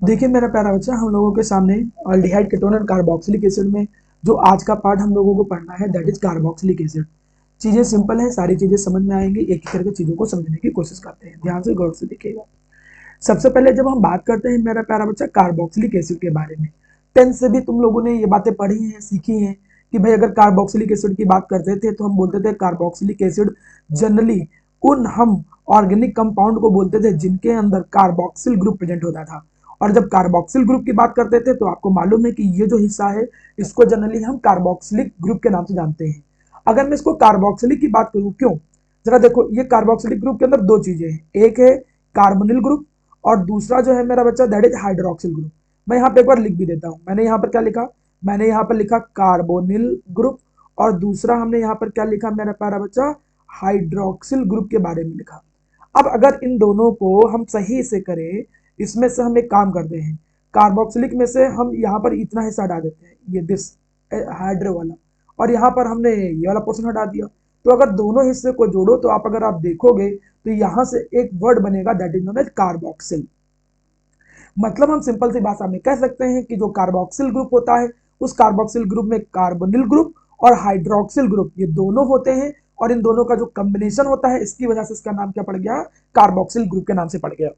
देखिए मेरा प्यारा बच्चा, हम लोगों के सामने अल्डिहाइड कीटोन और कार्बोक्सिलिक एसिड में जो आज का पार्ट हम लोगों को पढ़ना है दैट इज कार्बोक्सिलिक एसिड। चीजें सिंपल है, सारी चीजें समझ में आएंगी। एक एक करके चीजों को समझने की कोशिश करते हैं, ध्यान से गौर से देखिएगा। सबसे पहले जब हम बात करते हैं मेरा प्यारा बच्चा कार्बोक्सिलिक एसिड के बारे में, टेंथ से भी तुम लोगों ने ये बातें पढ़ी हैं, सीखी हैं कि भाई अगर कार्बोक्सिलिक एसिड की बात करते थे तो हम बोलते थे कार्बोक्सिलिक एसिड जनरली उन हम ऑर्गेनिक कंपाउंड को बोलते थे जिनके अंदर कार्बोक्सिल ग्रुप प्रेजेंट होता था। और जब कार्बोक्सिल ग्रुप की बात करते थे तो आपको मालूम है कि ये जो हिस्सा है इसको जनरली हम कार्बोक्सिलिक ग्रुप के नाम से जानते हैं। अगर मैं इसको कार्बोक्सिलिक की बात करूं, क्यों, जरा देखो, ये कार्बोक्सिलिक ग्रुप के अंदर दो चीजें हैं, एक है कार्बोनिल ग्रुप और दूसरा जो है मेरा बच्चा दैट इज हाइड्रोक्सिल ग्रुप। मैं यहाँ पे एक बार लिख भी देता हूँ। मैंने यहाँ पर क्या लिखा, मैंने यहाँ पर लिखा कार्बोनिल ग्रुप और दूसरा हमने यहाँ पर क्या लिखा मेरा प्यारा बच्चा, हाइड्रोक्सिल ग्रुप के बारे में लिखा। अब अगर इन दोनों को हम सही से करें, इसमें से हम एक काम करते हैं, कार्बोक्सिलिक में से हम यहाँ पर इतना हिस्सा हटा देते हैं, ये दिस हाइड्रो वाला, और यहाँ पर हमने ये वाला पोर्शन हटा दिया। तो अगर दोनों हिस्से को जोड़ो तो आप अगर आप देखोगे तो यहां से एक वर्ड बनेगा that is known as carboxyl. मतलब हम सिंपल सी भाषा में कह सकते हैं कि जो कार्बोक्सिल ग्रुप होता है उस कार्बोक्सिल ग्रुप में कार्बोनिल ग्रुप और हाइड्रोक्सिल ग्रुप ये दोनों होते हैं, और इन दोनों का जो कॉम्बिनेशन होता है इसकी वजह से इसका नाम क्या पड़ गया, कार्बोक्सिल ग्रुप के नाम से पड़ गया।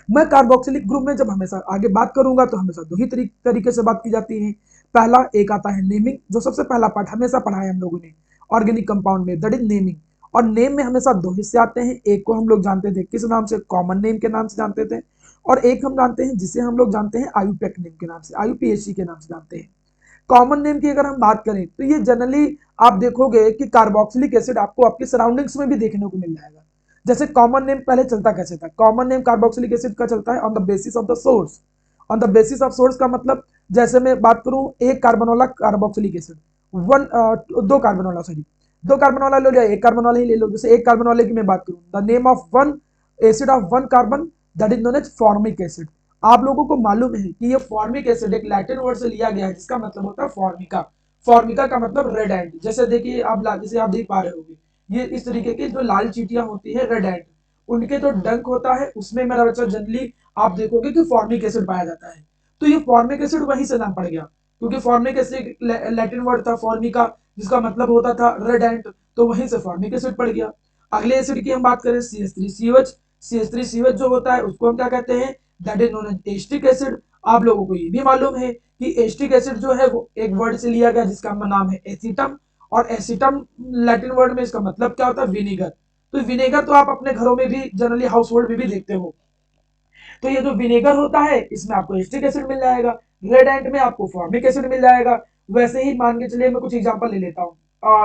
मैं कार्बोक्सिलिक ग्रुप में जब हमेशा आगे बात करूंगा तो हमेशा दो ही तरीके से बात की जाती है। पहला एक आता है नेमिंग, जो सबसे पहला पार्ट हमेशा पढ़ा है हम लोगों ने ऑर्गेनिक कंपाउंड में, दैट इज नेमिंग। और नेम में हमेशा दो हिस्से आते हैं, एक को हम लोग जानते थे किस नाम से, कॉमन नेम के नाम से जानते थे, और एक हम जानते हैं जिसे हम लोग जानते हैं आयुपेक नेम के नाम से, आयुपीएचसी के नाम से जानते हैं। कॉमन नेम की अगर हम बात करें तो ये जनरली आप देखोगे कि कार्बोक्सिलिक एसिड आपको आपके सराउंडिंग्स में भी देखने को मिल जाएगा। जैसे कॉमन नेम पहले चलता कैसे था, कॉमन नेम कार्बोक्सिलिक एसिड का चलता है on the basis of the source. On the basis of source का मतलब, जैसे मैं बात करूं एक कार्बन वाला कार्बोक्सिलिक एसिड, दो कार्बन वाला, सॉरी, दो कार्बन वाला ले लो या एक कार्बन वाला ही ले लो। जैसे एक कार्बन वाले की मैं बात करूं, the name of one acid of one carbon that is known as formic acid. आप लोगों को मालूम है कि ये फॉर्मिक एसिड एक लैटिन वर्ड से लिया गया है जिसका मतलब होता है फॉर्मिका। फॉर्मिका का मतलब रेड एंड, जैसे देखिए आप जैसे आप देख पा रहे होंगे, ये इस तरीके की जो लाल चीटियां होती है रेड एंड, उनके जो डंक होता है उसमें मेरा बच्चा जनरली आप देखोगे कि फॉर्मिक एसिड पाया जाता है। तो ये फॉर्मिक एसिड वहीं से नाम पड़ गया, क्योंकि फॉर्मिक एसिड लैटिन वर्ड था फॉर्मिका जिसका मतलब होता था रेड एंड, तो वहीं से फॉर्मिक एसिड पड़ गया। अगले एसिड की हम बात करें CH3COH, CH3COH जो होता है उसको हम क्या कहते हैं, that is known as acetic acid. आप लोगों को ये भी मालूम है कि एस्टिक एसिड जो है वो एक वर्ड से लिया गया जिसका नाम है एसिटम, और एसिटम लैटिन वर्ड में इसका मतलब क्या होता है, विनेगर। तो विनेगर तो आप अपने घरों में भी जनरली हाउस होल्ड में भी देखते हो। तो ये जो विनेगर होता है इसमें आपको एस्टिक एसिड मिल जाएगा, रेड एंट में आपको फॉर्मिक एसिड मिल जाएगा। वैसे ही मान के चलिए मैं कुछ एग्जांपल ले लेता हूँ,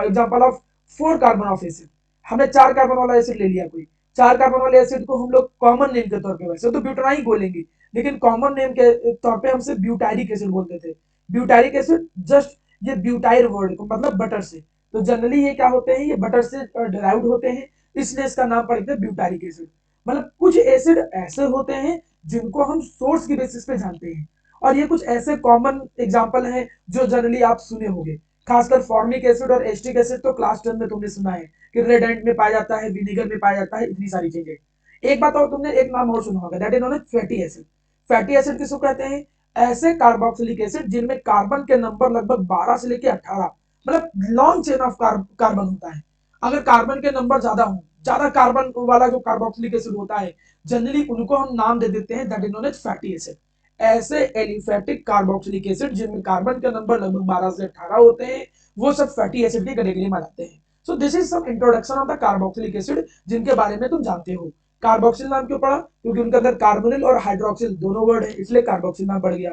example of four carbon of acid. हमने चार कार्बन वाला एसिड ले लिया कोई, चार कार्बन वाले एसिड को हम लोग कॉमन नेम के तौर पे, वैसे तो ब्यूटानाइन बोलेंगे लेकिन कॉमन नेम के तौर पे हमसे ब्यूटारिक एसिड बोलते थे। ब्यूटारिक एसिड जस्ट ये ब्यूटाइर वर्ड मतलब बटर से, तो जनरली ये क्या होते हैं, ये बटर से डिराइव्ड होते हैं, इसलिए इसका नाम पड़ गया ब्यूटारिक एसिड। मतलब कुछ एसिड ऐसे होते हैं जिनको हम सोर्स की बेसिस पे जानते हैं, और ये कुछ ऐसे कॉमन एग्जांपल हैं जो जनरली आप सुने होंगे। खासकर फॉर्मिक एसिड और एस्टिक एसिड तो क्लास 10 में तुमने सुना है कि रेड एंट में पाया जाता है, विनेगर में पाया जाता है, इतनी सारी चीजें। एक बात और तुमने एक नाम और सुना होगा, that is known as fatty acid. Fatty acid किसको कहते हैं, ऐसे कार्बोक्सिलिक एसिड जिनमें कार्बन के नंबर लगभग 12 से लेकर 18, मतलब लॉन्ग चेन ऑफ कार्बन होता है। अगर कार्बन के नंबर ज्यादा हो, ज्यादा कार्बन वाला जो कार्बोक्सिलिक एसिड होता है जनरली उनको हम नाम दे देते हैं that is known as fatty acid. ऐसे एलिफैटिक कार्बोक्सिलिक एसिड जिनमें कार्बन के नंबर लगभग 12 से 18 होते हैं वो सब फैटी एसिड की कैटेगरी में आते हैं। So this is some introduction of the carboxylic acid जिनके बारे में तुम जानते हो। कार्बोक्सिल नाम क्यों पड़ा, क्योंकि उनके अंदर कार्बोनिल और हाइड्रोक्सिल दोनों वर्ड है, इसलिए कार्बोक्सिल नाम पड़ गया।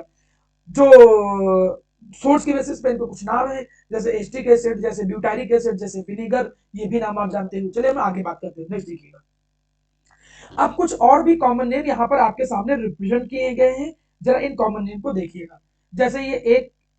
जो सोर्स की बेसिस पे इनको कुछ नाम है, जैसे एस्टिक एसिड, जैसे ब्यूटारिक एसिड, जैसे विनेगर, ये भी नाम आप जानते हो। चलिए हम आगे बात करते हैं, नेक्स्ट देखिएगा। अब कुछ और भी कॉमन नेम यहाँ पर आपके सामने रिप्रेजेंट किए गए हैं, जरा इन कॉमन नेम को देखिएगा। जैसे ये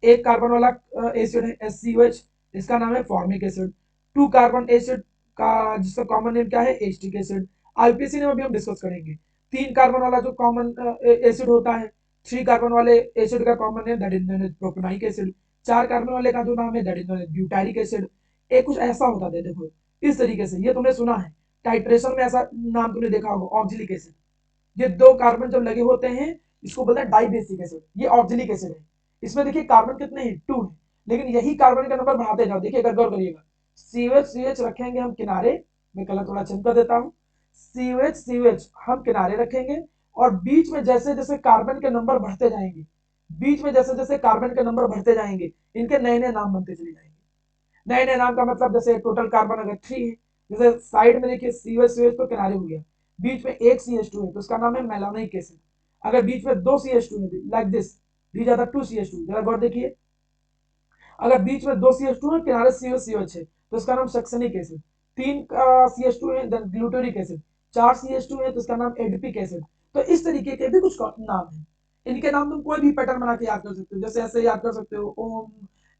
एक कार्बन वाला एसिड है SCOH, इसका नाम है formic acid. Two carbon acid का जिसका कॉमन नेम क्या है, एस्टिक एसिड। आईपीसी नेम अभी हम डिस्कस करेंगे। तीन कार्बन वाला जो कॉमन एसिड होता है, थ्री कार्बन वाले एसिड का common name that is known as propanoic acid. चार कार्बन वाले का जो नाम है that is known as butyric acid. एक कुछ ऐसा होता है, देखो इस तरीके से, ये तुमने सुना है टाइट्रेशन में, ऐसा नाम तुमने देखा होगा ऑक्सिलिक एसिड। ये दो कार्बन जब लगे होते हैं इसको बोलते हैं डाइबेसिक एसिड, ये ऑक्जेलिक एसिड है। इसमें देखिए कार्बन कितने हैं, 2 है, लेकिन यही कार्बन का नंबर बढ़ाते जाओ। देखिए अगर गौर करिएगा, COH रखेंगे हम किनारे, मैं कलर थोड़ा चेंज कर देता हूँ, COH हम किनारे रखेंगे, और बीच में जैसे जैसे कार्बन के नंबर बढ़ते जाएंगे, बीच में जैसे जैसे कार्बन के नंबर बढ़ते जाएंगे, इनके नए नए नाम बनते चले जाएंगे। नए नए नाम का मतलब जैसे टोटल कार्बन अगर 3 है, जैसे साइड में देखिए COH तो किनारे हो गया, बीच में एक CH2 है तो उसका नाम है मेलानिक एसिड। अगर बीच में 2 CH2 है like this, these are the 2 CH2, जरा गौर देखिए, अगर बीच में 2 CH2 है, किनारे COCH है, तो इसका नाम सक्सेनिक एसिड। 3 CH2 है, देन ग्लूटारिक एसिड। 4 CH2 है तो इसका नाम एडिपिक एसिड। तो इस तरीके के भी कुछ नाम है। इनके नाम तुम कोई भी पैटर्न बना के याद कर सकते हो, जैसे ऐसे याद कर सकते हो, ओम,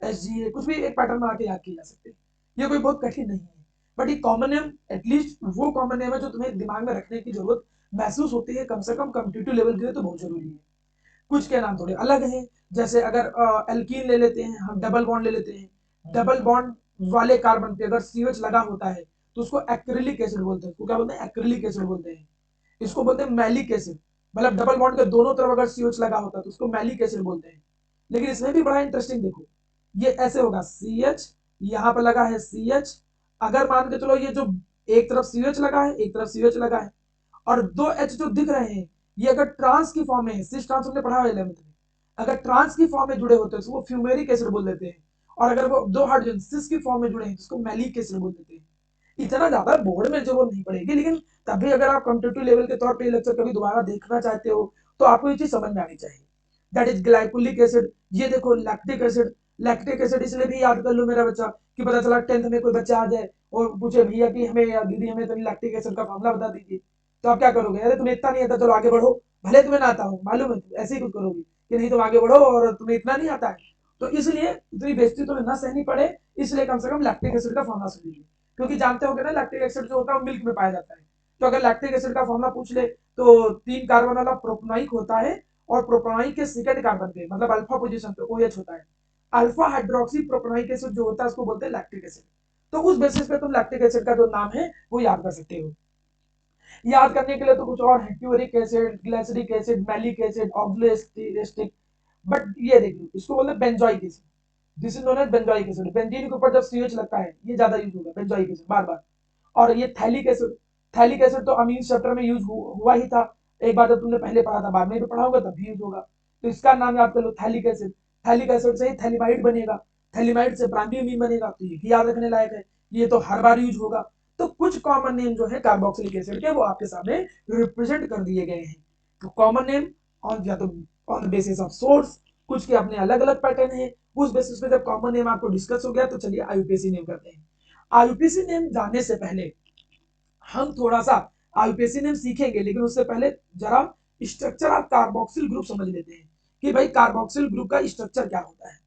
SGA, कुछ भी एक पैटर्न बना के याद किया जा सकते हैं। ये कोई बहुत कठिन नहीं है, बट ये कॉमन नेम, एटलीस्ट वो कॉमन नेम है जो तुम्हें दिमाग में रखने की जरूरत महसूस होती है, कम से कम कॉम्पिटिटिव लेवल के लिए तो बहुत जरूरी है। कुछ के नाम थोड़े अलग हैं, जैसे अगर एल्कीन ले लेते हैं हम, डबल बॉन्ड ले लेते हैं, डबल बॉन्ड वाले कार्बन पे अगर CH लगा होता है तो उसको एक्रिलिक एसिड बोलते हैं। उसको क्या बोलते हैं, एक्रिलिक एसिड बोलते हैं। इसको बोलते हैं मैलिक एसिड, मतलब डबल बॉन्ड के दोनों तरफ अगर CH लगा होता है तो उसको मैलिक एसिड बोलते हैं। लेकिन इसमें भी बड़ा इंटरेस्टिंग देखो, ये ऐसे होगा, CH यहाँ पर लगा है CH, अगर मान के चलो ये जो एक तरफ CH लगा है, एक तरफ CH लगा है, और 2 H जो दिख रहे हैं, ये अगर ट्रांस की फॉर्म में, सिस ट्रांस हमने पढ़ा है 11th में, अगर ट्रांस की फॉर्म में जुड़े होते हैं तो वो फ्यूमेरिक एसिड बोल देते हैं, और अगर वो 2 हाइड्रोजन सिस की फॉर्म में जुड़े हैं तो उसको मैलिक एसिड बोल देते हैं। इतना ज्यादा बोर्ड में जरूरत नहीं पड़ेगी, लेकिन तभी अगर आप कॉम्पिटिटिव लेवल के तौर पे लेक्चर कभी दोबारा देखना चाहते हो तो आपको ये चीज समझ में आनी चाहिए। That is glycolic acid. ये देखो लैक्टिक एसिड, लैक्टिक एसिड इसलिए भी याद कर लो मेरा बच्चा कि पता चला 10th में कोई बच्चा आ जाए और पूछे भैया कि हमें या दीदी हमें तो लैक्टिक एसिड का फॉर्मूला बता दीजिए, तो आप क्या करोगे, अरे तुम्हें इतना नहीं आता, चलो आगे बढ़ो, भले तुम्हें ना आता हो, मालूम है, ऐसे ही कुछ करोगे कि नहीं तुम आगे बढ़ो और तुम्हें इतना नहीं आता है। तो इसलिए इतनी बेइज्जती तुम्हें ना सहनी पड़े, इसलिए कम से कम लैक्टिक एसिड का फॉर्मूला सुन लीजिए, क्योंकि जानते हो ना लैक्टिक एसिड जो होता है वो मिल्क में पाया जाता है। तो अगर लैक्टिक एसिड का फॉर्मूला पूछ ले तो 3 कार्बन वाला प्रोपनाइक होता है, और प्रोपनाइक के सेकंड कार्बन पे मतलब अल्फा पोजीशन पे OH होता है। अल्फा हाइड्रोक्सी प्रोपनाइक एसिड जो होता है उसको बोलते हैं लैक्टिक एसिड। तो उस बेसिस पे तुम लैक्टिक एसिड का जो नाम है वो याद कर सकते हो। याद करने के लिए तो कुछ और है, क्यूरिक acid, glyceric acid, malic acid, oxaloacetic, but ये देखिए इसको बोलते हैं benzoic acid. This is known as benzoic acid. Benzene के ऊपर जब CH लगता है ये ज्यादा यूज होगा, बेंजोइक एसिड बार बार। और ये थैलिक एसिड, थैलिक एसिड तो अमीन चैप्टर में यूज हुआ ही था, एक बार जब तुमने पहले पढ़ा था, बाद में भी पढ़ा होगा तब भी यूज होगा। तो इसका नाम याद कर लो, थैलिक एसिड। थैलिक एसिड से ही थैलिमाइड बनेगा, थैलिमाइड से प्राइमरीमीन बनेगा, तो ये भी याद रखने लायक है, ये तो हर बार यूज होगा। तो कुछ कॉमन नेम जो है कार्बोक्सिलिक एसिड के वो आपके सामने रिप्रेजेंट कर दिए गए हैं। तो कॉमन नेम ऑन या तो on the basis of source, कुछ के अपने अलग अलग पैटर्न है, उस बेसिस पे जब कॉमन नेम आपको डिस्कस हो गया तो चलिए IUPAC नेम करते हैं। IUPAC नेम जाने से पहले हम थोड़ा सा IUPAC नेम सीखेंगे, लेकिन उससे पहले जरा स्ट्रक्चर ऑफ कार्बोक्सिल ग्रुप समझ लेते हैं कि भाई कार्बोक्सिल ग्रुप का स्ट्रक्चर क्या होता है।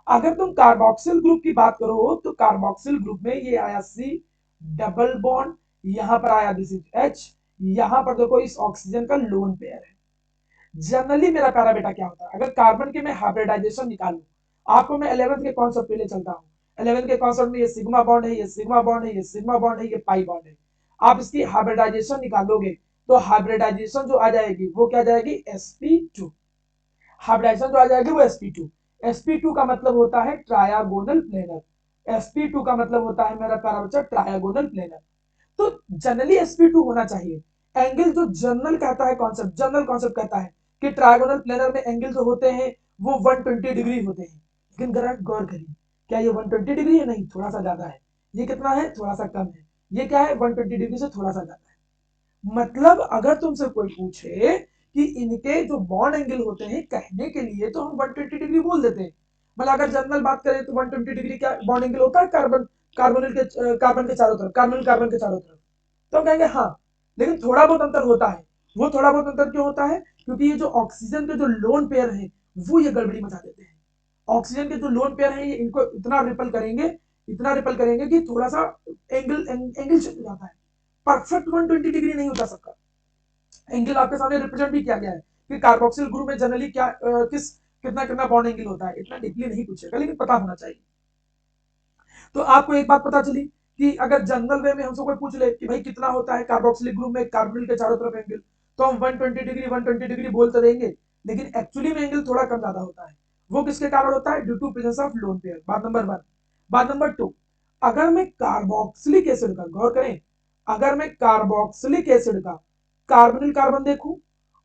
अगर तुम कार्बोक्सिल ग्रुप की बात करो तो कार्बोक्सिल ग्रुप में ये आया C, डबल बॉन्ड, यहां पर आया दिस इज H, यहां पर देखो इस ऑक्सीजन का लोन पेयर है। जनरली मेरा प्यारा बेटा क्या होता है, अगर कार्बन के मैं हाइब्रिडाइजेशन निकालू, आपको मैं 11th के कॉन्सेप्ट पे ले चलता हूँ। 11th के कॉन्सेप्ट में ये सिग्मा बॉन्ड है, ये सिग्मा बॉन्ड है, ये सिग्मा बॉन्ड है, ये पाई बॉन्ड है। आप इसकी हाइब्रिडाइजेशन निकालोगे तो हाइब्रिडाइजेशन जो आ जाएगी वो क्या जाएगी, sp2। हाइब्रिडाइजेशन जो आ जाएगी वो sp2। sp2 का मतलब होता है ट्रायगोनल प्लेनर। sp2 का मतलब होता है मेरा प्यारा बच्चा ट्रायगोनल प्लेनर। तो जनरली sp2 होना चाहिए। एंगल जो जनरल कहता है कॉन्सेप्ट, जनरल कॉन्सेप्ट कहता है कि ट्रायगोनल प्लेनर में एंगल जो होते हैं वो 120 डिग्री होते हैं। लेकिन जरा गौर करिए, क्या ये 120 डिग्री है, नहीं, थोड़ा सा ज्यादा है। ये कितना है, थोड़ा सा कम है। ये क्या है, 120 डिग्री से थोड़ा सा ज्यादा है। मतलब अगर तुमसे कोई पूछे कि इनके जो बॉन्ड एंगल होते हैं, कहने के लिए तो हम 120 डिग्री बोल देते हैं। मतलब अगर जनरल बात करें तो 120 डिग्री क्या बॉन्ड एंगल होता है कार्बन के चारों तरफ, कार्बन के चारों तरफ, तो हम कहेंगे हाँ। लेकिन थोड़ा बहुत अंतर होता है। वो थोड़ा बहुत अंतर क्यों होता है, क्योंकि ये जो ऑक्सीजन के जो लोन पेयर है वो ये गड़बड़ी मचा देते हैं। ऑक्सीजन के जो लोन पेयर है ये इनको इतना रिपल करेंगे, इतना रिपल करेंगे कि थोड़ा सा एंगल शिफ्ट हो जाता है। परफेक्ट 120 डिग्री नहीं होता सबका। एंगल आपके सामने रिप्रेजेंट भी किया गया है कि कार्बोक्सिल ग्रुप में जनरली क्या किस कितना कितना बॉन्ड एंगल होता है। इतना डीपली नहीं पूछेगा लेकिन पता होना चाहिए। तो आपको एक बात पता चली कि अगर जनरल वे में हमसे कोई पूछ ले कि भाई कितना होता है कार्बोक्सिलिक ग्रुप में कार्बोनिल के चारों तरफ एंगल, तो हम 120 डिग्री 120 डिग्री बोल तो देंगे, लेकिन एक्चुअली में एंगल थोड़ा कम ज्यादा होता है। वो किसके कारण होता है? Due to presence of lone pair. बात नंबर 1। बात नंबर 2, अगर मैं कार्बोक्सिलिक एसिड का, गौर करें, अगर मैं कार्बोक्सिलिक एसिड का कार्बोनिल कार्बन देखूं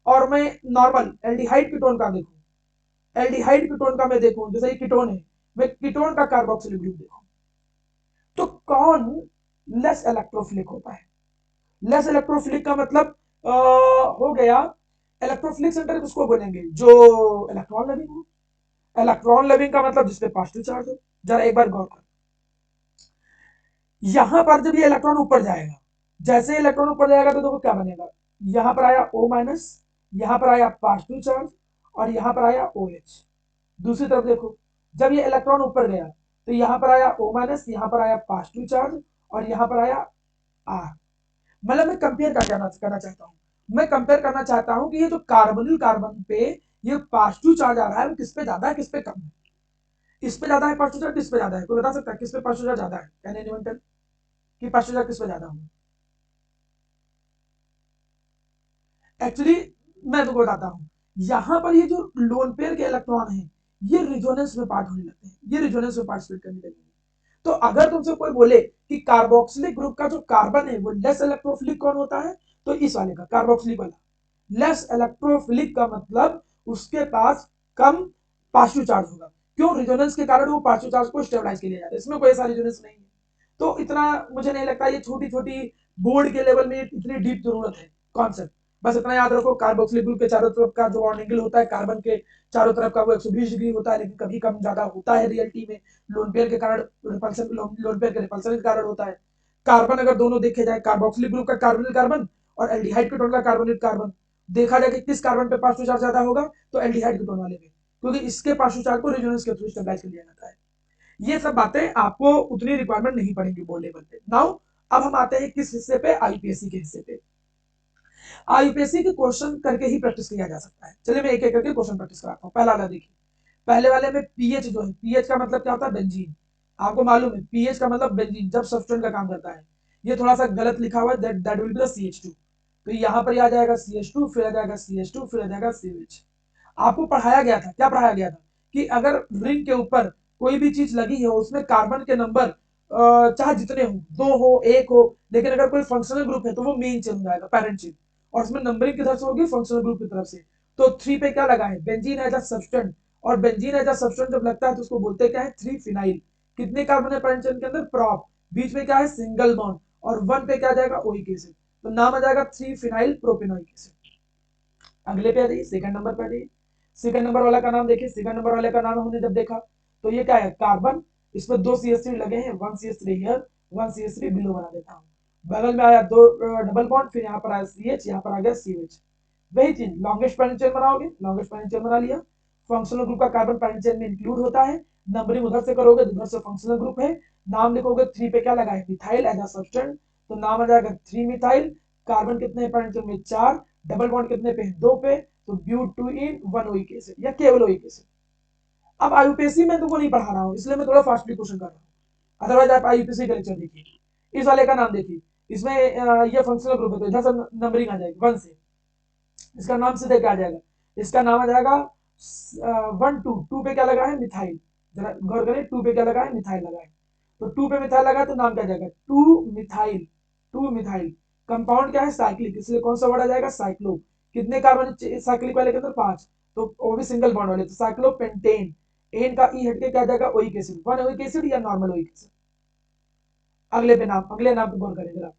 और मैं नॉर्मल एल्डिहाइड कीटोन का देखूं, एल्डिहाइड कीटोन का मैं देखूं, जैसे ये कीटोन है, मैं कीटोन का कार्बोक्सिलिक ग्रुप देखूं, तो कौन लेस इलेक्ट्रोफिलिक होता है? लेस इलेक्ट्रोफिलिक का मतलब हो गया, इलेक्ट्रोफिलिक सेंटर किसको बोलेंगे? जो इलेक्ट्रॉन लविंग हो। इलेक्ट्रॉन लविंग का मतलब जिसपे पॉजिटिव चार्ज हो। जरा एक बार गौर कर, यहां पर जब ये इलेक्ट्रॉन ऊपर जाएगा, जैसे इलेक्ट्रॉन ऊपर जाएगा तो देखो क्या बनेगा, यहां पर आया O माइनस, यहां पर आया पॉजिटिव चार्ज, और यहां पर आया OH। दूसरी तरफ देखो, जब ये इलेक्ट्रॉन ऊपर गया तो यहां पर आया O माइनस, यहां पर आया पॉजिटिव चार्ज, और यहां पर आया R। मतलब मैं कंपेयर करना चाहता हूं, मैं कंपेयर करना चाहता हूं कि ये जो कार्बोनिल कार्बन पे ये पॉजिटिव चार्ज आ रहा है, वो किस पे ज्यादा है, किस पे कम है? इस पे ज्यादा है पॉजिटिव चार्ज, किस पे ज्यादा है? कोई बता सकता है किस पे पॉजिटिव चार्ज ज्यादा है? कैन एनीवन टेल कि पॉजिटिव चार्ज किस पे ज्यादा होगा? एक्चुअली मैं तुमको बताता हूं, यहां पर ये जो लोन पेयर के इलेक्ट्रॉन है, ये रिजोनेंस में पार्ट होने लगते हैं, ये रिजोनेंस में पार्टिसिपेट करने लगेंगे। तो अगर तुमसे कोई बोले कि कार्बोक्सिलिक ग्रुप का जो कार्बन है वो लेस इलेक्ट्रोफिलिक कौन होता है, तो इस वाले का, कार्बोक्सिलिक वाला। लेस इलेक्ट्रोफिलिक का मतलब उसके पास कम पॉजिटिव चार्ज होगा। क्यों? रिजोनेंस के कारण वो पॉजिटिव चार्ज को स्टेबलाइज के लिए जाता है, इसमें कोई ऐसा रिजोनेंस नहीं है। तो इतना मुझे नहीं लगता ये छोटी छोटी बोर्ड के लेवल में इतनी डीप जरूरत है कॉन्सेप्ट। बस इतना याद रखो, कार्बोक्सिलिक ग्रुप के चारों तरफ का जो बॉन्ड एंगल होता है कार्बन के चारों तरफ का, वो 120 डिग्री होता है, लेकिन कभी कम ज्यादा होता है रियलिटी में, लोन पेयर के कारण, रिपल्सन, लोन पेयर के रिपल्सन के कारण होता है। कार्बन अगर दोनों देखे जाए, कार्बोक्सिलिक ग्रुप का कार्बोनिल कार्बन और एल्डिहाइड कीटोन का कार्बोनिल कार्बन, देखा जाए कि किस कार्बन पे पॉजिटिव चार्ज ज्यादा होगा, तो एल्डिहाइड कीटोन वाले में, क्योंकि इसके पॉजिटिव चार्ज को रेजोनेंस के थ्रू स्टेबलाइज कर लिया जाता है। ये सब बातें आपको उतनी रिक्वायरमेंट नहीं पड़ेगी बोर्ड लेवल पे। नाउ अब हम आते हैं किस हिस्से पे? आईपीएससी के हिस्से पे। आईपीएससी के क्वेश्चन करके ही प्रैक्टिस किया जा सकता है। चलिए मैं एक एक करके क्वेश्चन प्रैक्टिस कराता हूँ। पहला वाला देखिए, पहले वाले में पीएच जो है, पीएच का मतलब क्या होता है? बेंजीन। आपको मालूम है पीएच का मतलब बेंजीन, जब सब्सटेंट का काम करता है। ये थोड़ा सा गलत लिखा हुआ है, that that will be the CH2। तो यहाँ पर आ जाएगा CH2, फिर आ जाएगा CH2, फिर आ जाएगा CH। आपको पढ़ाया गया था, क्या पढ़ाया गया था? कि अगर रिंग के ऊपर कोई भी चीज लगी है, उसमें कार्बन के नंबर चाहे जितने हो, दो हो, एक हो, लेकिन अगर कोई फंक्शनल ग्रुप है तो वो मेन चेन जाएगा, पेरेंट चेन, और उसमें नंबरिंग किधर से होगी? फंक्शनल ग्रुप की तरफ से। तो 3 पे क्या लगा है? Benzene as a substituent. और बेंजीन एज अ सब्सटेंट जब लगता है तो उसको बोलते क्या है? 3 फिनाइल। कितने कार्बन है पेरेंट चेन के अंदर? प्रॉप। बीच में क्या है? Single bond. और 1 पे क्या जाएगा? Oic acid. तो नाम आ जाएगा 3 फिनाइल प्रोपेनोइक एसिड। अगले पे आ जाइए, सेकंड नंबर पे आ जाइए। सेकंड नंबर वाला का नाम देखिए, सेकंड नंबर वाले का नाम हमने जब देखा तो ये क्या है? कार्बन। इसमें दो CH3 लगे हैं, 1 CH3 हियर, 1 CH3 बिलो बना देता हूँ। बगल में आया दो डबल बॉन्ड, फिर यहाँ पर आया CH, यहाँ पर आ गया CH। वही चीज लॉन्गेस्ट पैरेंट चेन बनाओगे, लॉन्गेस्ट पैरेंट चेन बना लिया। फंक्शनल ग्रुप का कार्बन पैरेंट चेन में इंक्लूड होता है। नंबरिंग उधर से करोगे तो उधर से फंक्शनल ग्रुप है। नाम लिखोगे, 3 पे क्या लगा है? Methyl as a substituent. तो नाम आ जाएगा 3 मिथाइल। कार्बन कितने पैरेंट चेन में? 4। डबल बॉन्ड कितने पे? 2 पे। तो ब्यूट 2 इन 1 ओइक एसिड, या केवल ओइक एसिड। अब आईयूपीएससी में तुमको नहीं पढ़ा रहा हूँ, इसलिए मैं थोड़ा फास्टली क्वेश्चन कर रहा हूँ। अदरवाइज आप आईयूपीएससी का लेक्चर देखिए। इस वाले का नाम देखिए, इसमें ये फंक्शनल ग्रुप है तो इधर से नंबरिंग आ जाएगी 1 से। इसका नाम सीधे क्या आ जाएगा? इसका नाम आ जाएगा 1 2। 2 पे क्या लगा है? मिथाइल। जरा गौर करें, 2 पे क्या लगा है? मिथाइल लगा है। तो 2 पे मिथाइल लगा है तो नाम क्या आ जाएगा? 2 मिथाइल। 2 मिथाइल। कंपाउंड क्या है? साइक्लिक, इसलिए कौन सा वर्ड आ जाएगा? साइक्लो। कितने कार्बन साइक्लिक वाले के अंदर? 5। तो वो भी सिंगल बॉन्ड वाले, तो साइक्लोपेंटेन। एन का ई हटके क्या आ जाएगा? Oic acid. 1 ओइक एसिड या नॉर्मल ओइक एसिड। अगले पे नाम, अगले नाम पे गौर करें जरा।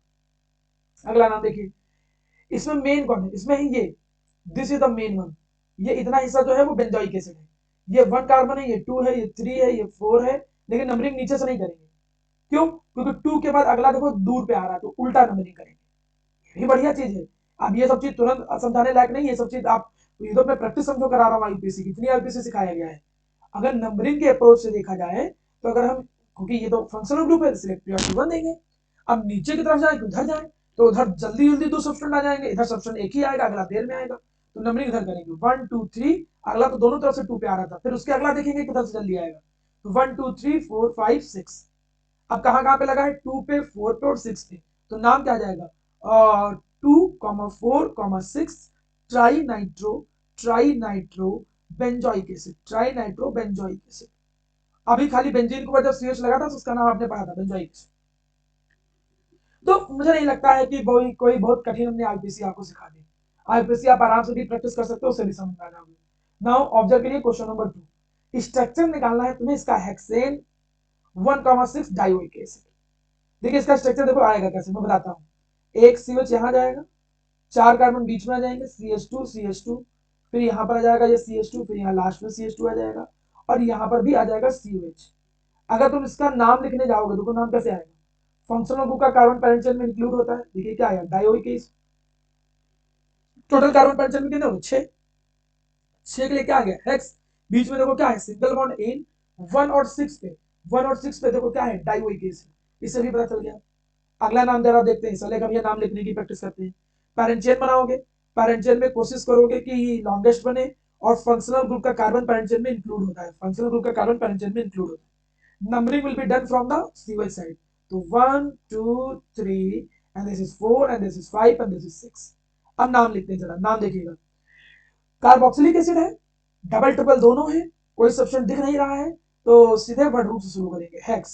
अगला नाम देखिए, इसमें मेन कौन है? इसमें ही ये, this is the main one. ये इतना हिस्सा जो है वो बेंजोइक एसिड है। ये 1 कार्बन है, ये 2 है, ये 3 है, ये 4 है। लेकिन नंबरिंग नीचे से नहीं करेंगे। क्यों? क्योंकि 2 के बाद अगला देखो दूर पे आ रहा है, तो उल्टा नंबरिंग करेंगे। ये बढ़िया चीज है। अब ये सब चीज तुरंत समझाने लायक नहीं है, ये सब चीज आप, ये तो मैं प्रैक्टिस समझो करा रहा हूँ आईपीसी की, इतनी आईपीसी सिखाया गया है। अगर नंबरिंग के अप्रोच से देखा जाए, तो अगर हम, क्योंकि ये तो फंक्शनल ग्रुप है, सिलेक्ट प्रायोरिटी 1 देंगे। अब नीचे की तरफ जाए कि उधर जाए, तो उधर जल्दी जल्दी दो सब्सटेंट आ जाएंगे, इधर सब्सटेंट एक ही आएगा, अगला देर में आएगा। तो नंबरिंग इधर करेंगे 1 2 3। अगला तो दोनों तरफ से 2 पे आ रहा था, फिर उसके अगला देखेंगे किधर से जल्दी आएगा। तो 1 2 3 4 5 6। अब कहाँ कहाँ पे लगा है? 2 पे, 4 पे और 6 पे। तो नाम क्या आ जाएगा? 2 4 6 tri nitro tri nitro benzoic acid, tri nitro benzoic acid. अभी खाली बेंजीन के ऊपर जब CH लगा था तो उसका नाम आपने पढ़ा था, बेंजोइक एसिड। तो मुझे नहीं लगता है कि कोई बहुत कठिन हमने आईपीसी आपको सिखा दी। आईपीसी आप आराम से भी प्रैक्टिस कर सकते हो, उससे भी समझ में आ जाओगे। नाउ ऑब्जर्व के लिए क्वेश्चन नंबर 2, स्ट्रक्चर निकालना है तुम्हें इसका, हेक्सेन 1,6 डाइओइक एसिड। देखिए इसका स्ट्रक्चर देखो आएगा कैसे, मैं बताता हूँ। एक CH यहाँ जाएगा, 4 कार्बन बीच में आ जाएंगे, CH2 CH2, फिर यहाँ पर आ जाएगा ये CH2, फिर यहाँ लास्ट में CH2 आ जाएगा, और यहाँ पर भी आ जाएगा COH। अगर तुम इसका नाम लिखने जाओगे तो नाम कैसे आएगा? फंक्शनल ग्रुप का कार्बन पैरेंट चेन में इंक्लूड होता है। देखिए क्या आया, dioic acid. Total carbon parent chain में कितने हो, 6। 6 के लिए क्या आ गया, हेक्स। बीच में देखो क्या है, सिंगल बॉन्ड इन 1 और 6 पे, 1 और 6 पे देखो क्या है, डाइओइक एसिड। इससे भी पता चल गया। अगला नाम जरा देखते हैं, इसलिए कभी नाम लिखने की प्रैक्टिस करते हैं। पैरेंट चेन बनाओगे, पैरेंट चेन में कोशिश करोगे कि लॉन्गेस्ट बने, और फंक्शनल ग्रुप का कार्बन पैरेंट चेन में इंक्लूड होता है, फंक्शनल ग्रुप का कार्बन पैरेंट चेन में इंक्लूड होता है। Numbering will be done from the COH side. तो 1 2 3 and this is 4 and this is 5 and this is 6। अब नाम लिखते हैं, जरा नाम देखिएगा। कार्बोक्सिलिक एसिड है, डबल ट्रिपल दोनों है, कोई सब्स्टेंस दिख नहीं रहा है, तो सीधे वर्ड रूप से शुरू करेंगे। हेक्स,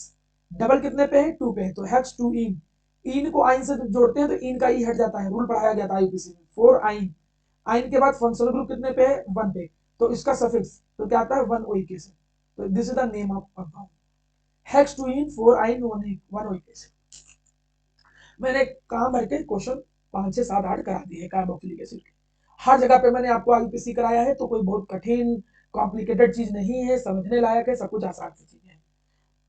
डबल कितने पे है, 2 पे है, तो हेक्स 2 इन। इन को आइन से जोड़ते हैं तो इन का ई हट जाता है, रूल पढ़ाया गया था यूपीसी में। 4 आइन, आइन के बाद फंक्शनल ग्रुप कितने पे है, 1 पे, तो इसका सफिक्स तो क्या आता है, 1 ओइक एसिड। तो this is the name of compound, hex 2 इन 4 आइन 1 ओइक एसिड। मैंने काम भर के क्वेश्चन 5 6 7 8 करा दिए कार्बोक्सिलिक एसिड के। हर जगह पे मैंने आपको आईपीसी कराया है, तो कोई बहुत कठिन कॉम्प्लिकेटेड चीज नहीं है, समझने लायक है, सब कुछ आसान सी चीजें हैं।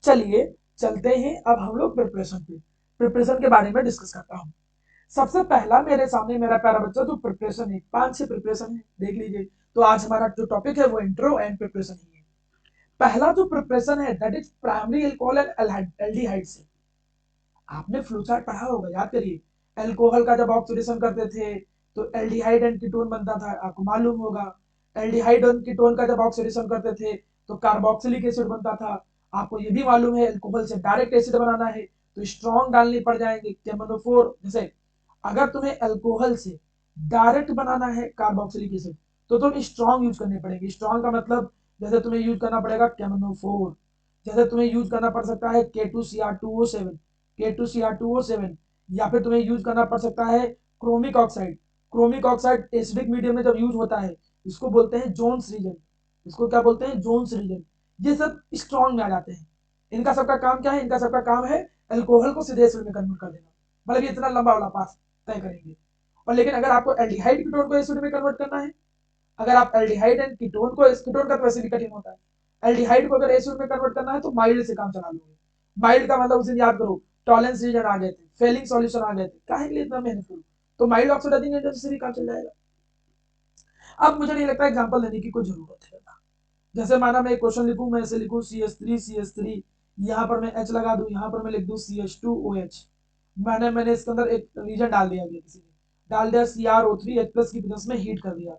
चलिए चलते हैं अब हम लोग प्रिपरेशन पे, प्रिपरेशन के बारे में डिस्कस करता हूँ। सबसे पहला मेरे सामने मेरा प्यारा बच्चा जो प्रिपरेशन है, 5 6 प्रिपरेशन है, देख लीजिए। तो आज हमारा जो टॉपिक है वो इंट्रो एंड प्रिपरेशन ही है। पहला जो प्रिपरेशन है that is primary alcohol and aldehyde से। आपने फ्लोचार्ट पढ़ा होगा, याद करिए। अल्कोहल का जब ऑक्सीडेशन करते थे तो एल्डिहाइड एंड कीटोन बनता था, आपको मालूम होगा। एल्डिहाइड एंड कीटोन का जब ऑक्सीडेशन करते थे तो कार्बोक्सिलिक एसिड बनता था। आपको ये भी मालूम है अल्कोहल से डायरेक्ट एसिड बनाना है तो स्ट्रॉन्ग डालनी पड़ जाएंगे, केमनोफोर। जैसे अगर तुम्हें अल्कोहल से डायरेक्ट बनाना है कार्बोक्सिलिक एसिड तो तुम स्ट्रॉन्ग यूज करने पड़ेंगे। स्ट्रॉन्ग का मतलब जैसे तुम्हें यूज करना पड़ेगा केमनोफोर, जैसे तुम्हें यूज करना पड़ सकता है K2Cr2O7, K2Cr2O7, या फिर तुम्हें यूज करना पड़ सकता है chromic oxide. Chromic oxide acidic medium में जब यूज होता है इसको बोलते हैं जोन्स रीजन, इसको क्या बोलते हैं, जोन्स रीजन। ये सब स्ट्रॉन्ग में आ जाते हैं। इनका सबका काम क्या है, इनका सबका काम है अल्कोहल को सीधे एसिड में कन्वर्ट कर देना। मतलब ये इतना लंबा वाला पास तय करेंगे। और लेकिन अगर आपको एल्डिहाइड कीटोन को एसिड में कन्वर्ट करना है, अगर आप एल्डिहाइड एंड कीटोन को, कीटोन का तो वैसे भी कठिन होता है, एल्डिहाइड को अगर एसिड में कन्वर्ट करना है तो माइल्ड से काम चला लोगे। माइल्ड का मतलब उसे याद करो, टॉलेंस रीजन आ गए थे, फेलिंग सॉल्यूशन आ गए थे, काहे के लिए इतना मेहनत करूं, तो माइल्ड ऑक्सीडाइजिंग एजेंट से भी काम चल जाएगा। अब मुझे नहीं लगता एग्जांपल देने की कोई जरूरत है। जैसे माना मैं एक क्वेश्चन लिखूं, मैं ऐसे लिखूं CH3 यहाँ पर मैं H लगा दूं, यहाँ पर मैं लिख दूं CH2OH। मैंने इसके अंदर एक रीजन डाल दिया, किसी ने डाल दिया CrO3H+ की प्रेजेंस में हीट कर दिया,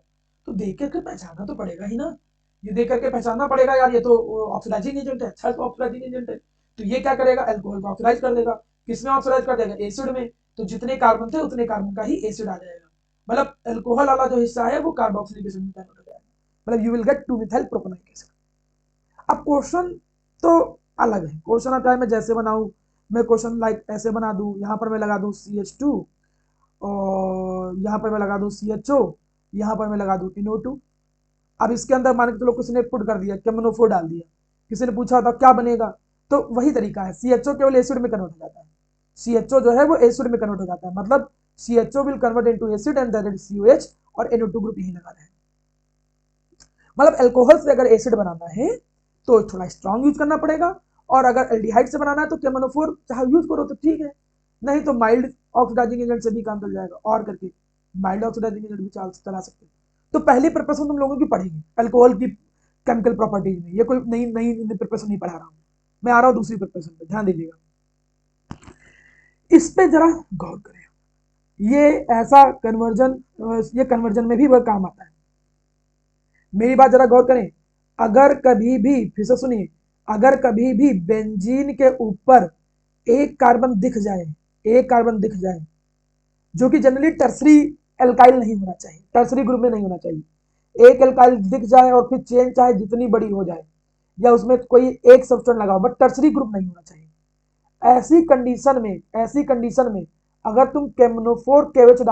तो देख करके पहचानना तो पड़ेगा ही ना। ये देख करके पहचानना पड़ेगा यार, ये तो ऑक्सीडाइजिंग एजेंट है, अच्छा ऑक्सीडाइजिंग एजेंट है। तो ये क्या करेगा, अल्कोहल को ऑक्सीडाइज कर देगा। किसमें ऑक्सीडाइज कर देगा, एसिड में। तो जितने कार्बन थे उतने कार्बन का ही एसिड आ जाएगा। मतलब अल्कोहल वाला जो हिस्सा है वो कार्बोक्सिलिक एसिड में कन्वर्ट हो जाएगा। मतलब you will get 2 methyl propanoic acid. अब क्वेश्चन तो अलग है, क्वेश्चन आता है मैं जैसे बनाऊं, मैं क्वेश्चन लाइक ऐसे बना दूं, यहाँ पर मैं लगा दूं CH2, और यहाँ पर मैं लगा दूं CHO, यहाँ पर मैं लगा दूं NO2। अब इसके अंदर मान के चलो किसी ने पुट कर दिया, केमनोफोर डाल दिया, किसी ने पूछा था क्या बनेगा, तो वही तरीका है। CHO केवल एसिड में कन्वर्ट हो जाता है, CHO जो है वो एसिड में कन्वर्ट हो जाता है, मतलब CHO will convert into acid and that is COH, और NO2 ग्रुप यही लगा रहे हैं। मतलब अल्कोहल से अगर एसिड बनाना है तो थोड़ा स्ट्रॉन्ग यूज करना पड़ेगा, और अगर एल्डिहाइड से बनाना है तो केमनोफोर चाहे यूज करो तो ठीक है, नहीं तो माइल्ड ऑक्सीडाइजिंग एजेंट से भी काम चल जाएगा, और करके माइल्ड ऑक्सीडाइजिंग एजेंट भी चला सकते हैं। तो पहली प्रिपरेशन तुम लोगों की पढ़ेंगे अल्कोहल की केमिकल प्रॉपर्टीज में, ये कोई नई नई प्रिपरेशन नहीं पढ़ा रहा हूँ मैं, आ रहा हूँ दूसरी प्रिपरेशन पे, ध्यान दीजिएगा। इस पे जरा गौर करें, ये ऐसा कन्वर्जन, ये कन्वर्जन में भी वह काम आता है। मेरी बात जरा गौर करें, अगर कभी भी, फिर से सुनिए, अगर कभी भी बेंजीन के ऊपर एक कार्बन दिख जाए, एक कार्बन दिख जाए जो कि जनरली टर्सरी एल्काइल नहीं होना चाहिए, टर्सरी ग्रुप में नहीं होना चाहिए, एक एल्काइल दिख जाए और फिर चेन चाहे जितनी बड़ी हो जाए या उसमें कोई एक सब्सटेंस लगा हो, बट टर्सरी ग्रुप नहीं होना चाहिए। ऐसी कंडीशन में अगर तुम केमनोफोर केवेच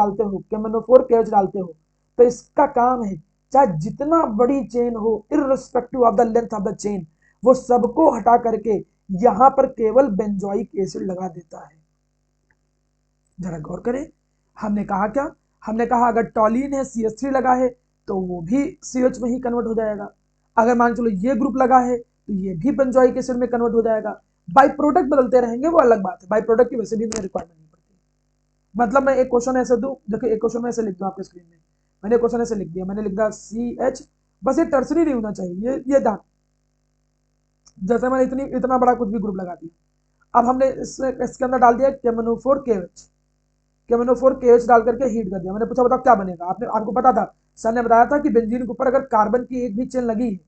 डालते हो तो इसका काम है चाहे जितना बड़ी चेन हो, irrespective of the length of the chain, वो सबको हटा करके यहां पर केवल बेंजोइक एसिड लगा देता है। जरा गौर करें, हमने कहा क्या? हमने कहा अगर टॉलिन है, CH3 लगा है, तो वो भी CH में ही कन्वर्ट हो जाएगा। अगर मान चलो ये ग्रुप लगा है तो ये भी बेंजोइक एसिड में कन्वर्ट हो जाएगा। बाई प्रोडक्ट बदलते रहेंगे वो अलग बात है, बाई प्रोडक्ट की वैसे भी हमें रिक्वायरमेंट नहीं पड़ती। मतलब मैं एक क्वेश्चन ऐसे दूं, देखिए एक क्वेश्चन में ऐसे लिख दूं आपके स्क्रीन में, मैंने क्वेश्चन ऐसे लिख दिया, मैंने लिख दिया CH, बस ये टर्सरी नहीं होना चाहिए, ये ध्यान, जैसे मैंने इतना बड़ा कुछ भी ग्रुप लगा दिया। अब हमने इसके अंदर डाल दिया केमनोफोर केवेच, केमनोफोर केएच डाल करके हीट कर दिया। मैंने पूछा बताओ क्या बनेगा, आपको पता था, सर ने बताया था कि बेंजीन के ऊपर अगर कार्बन की एक भी चेन लगी है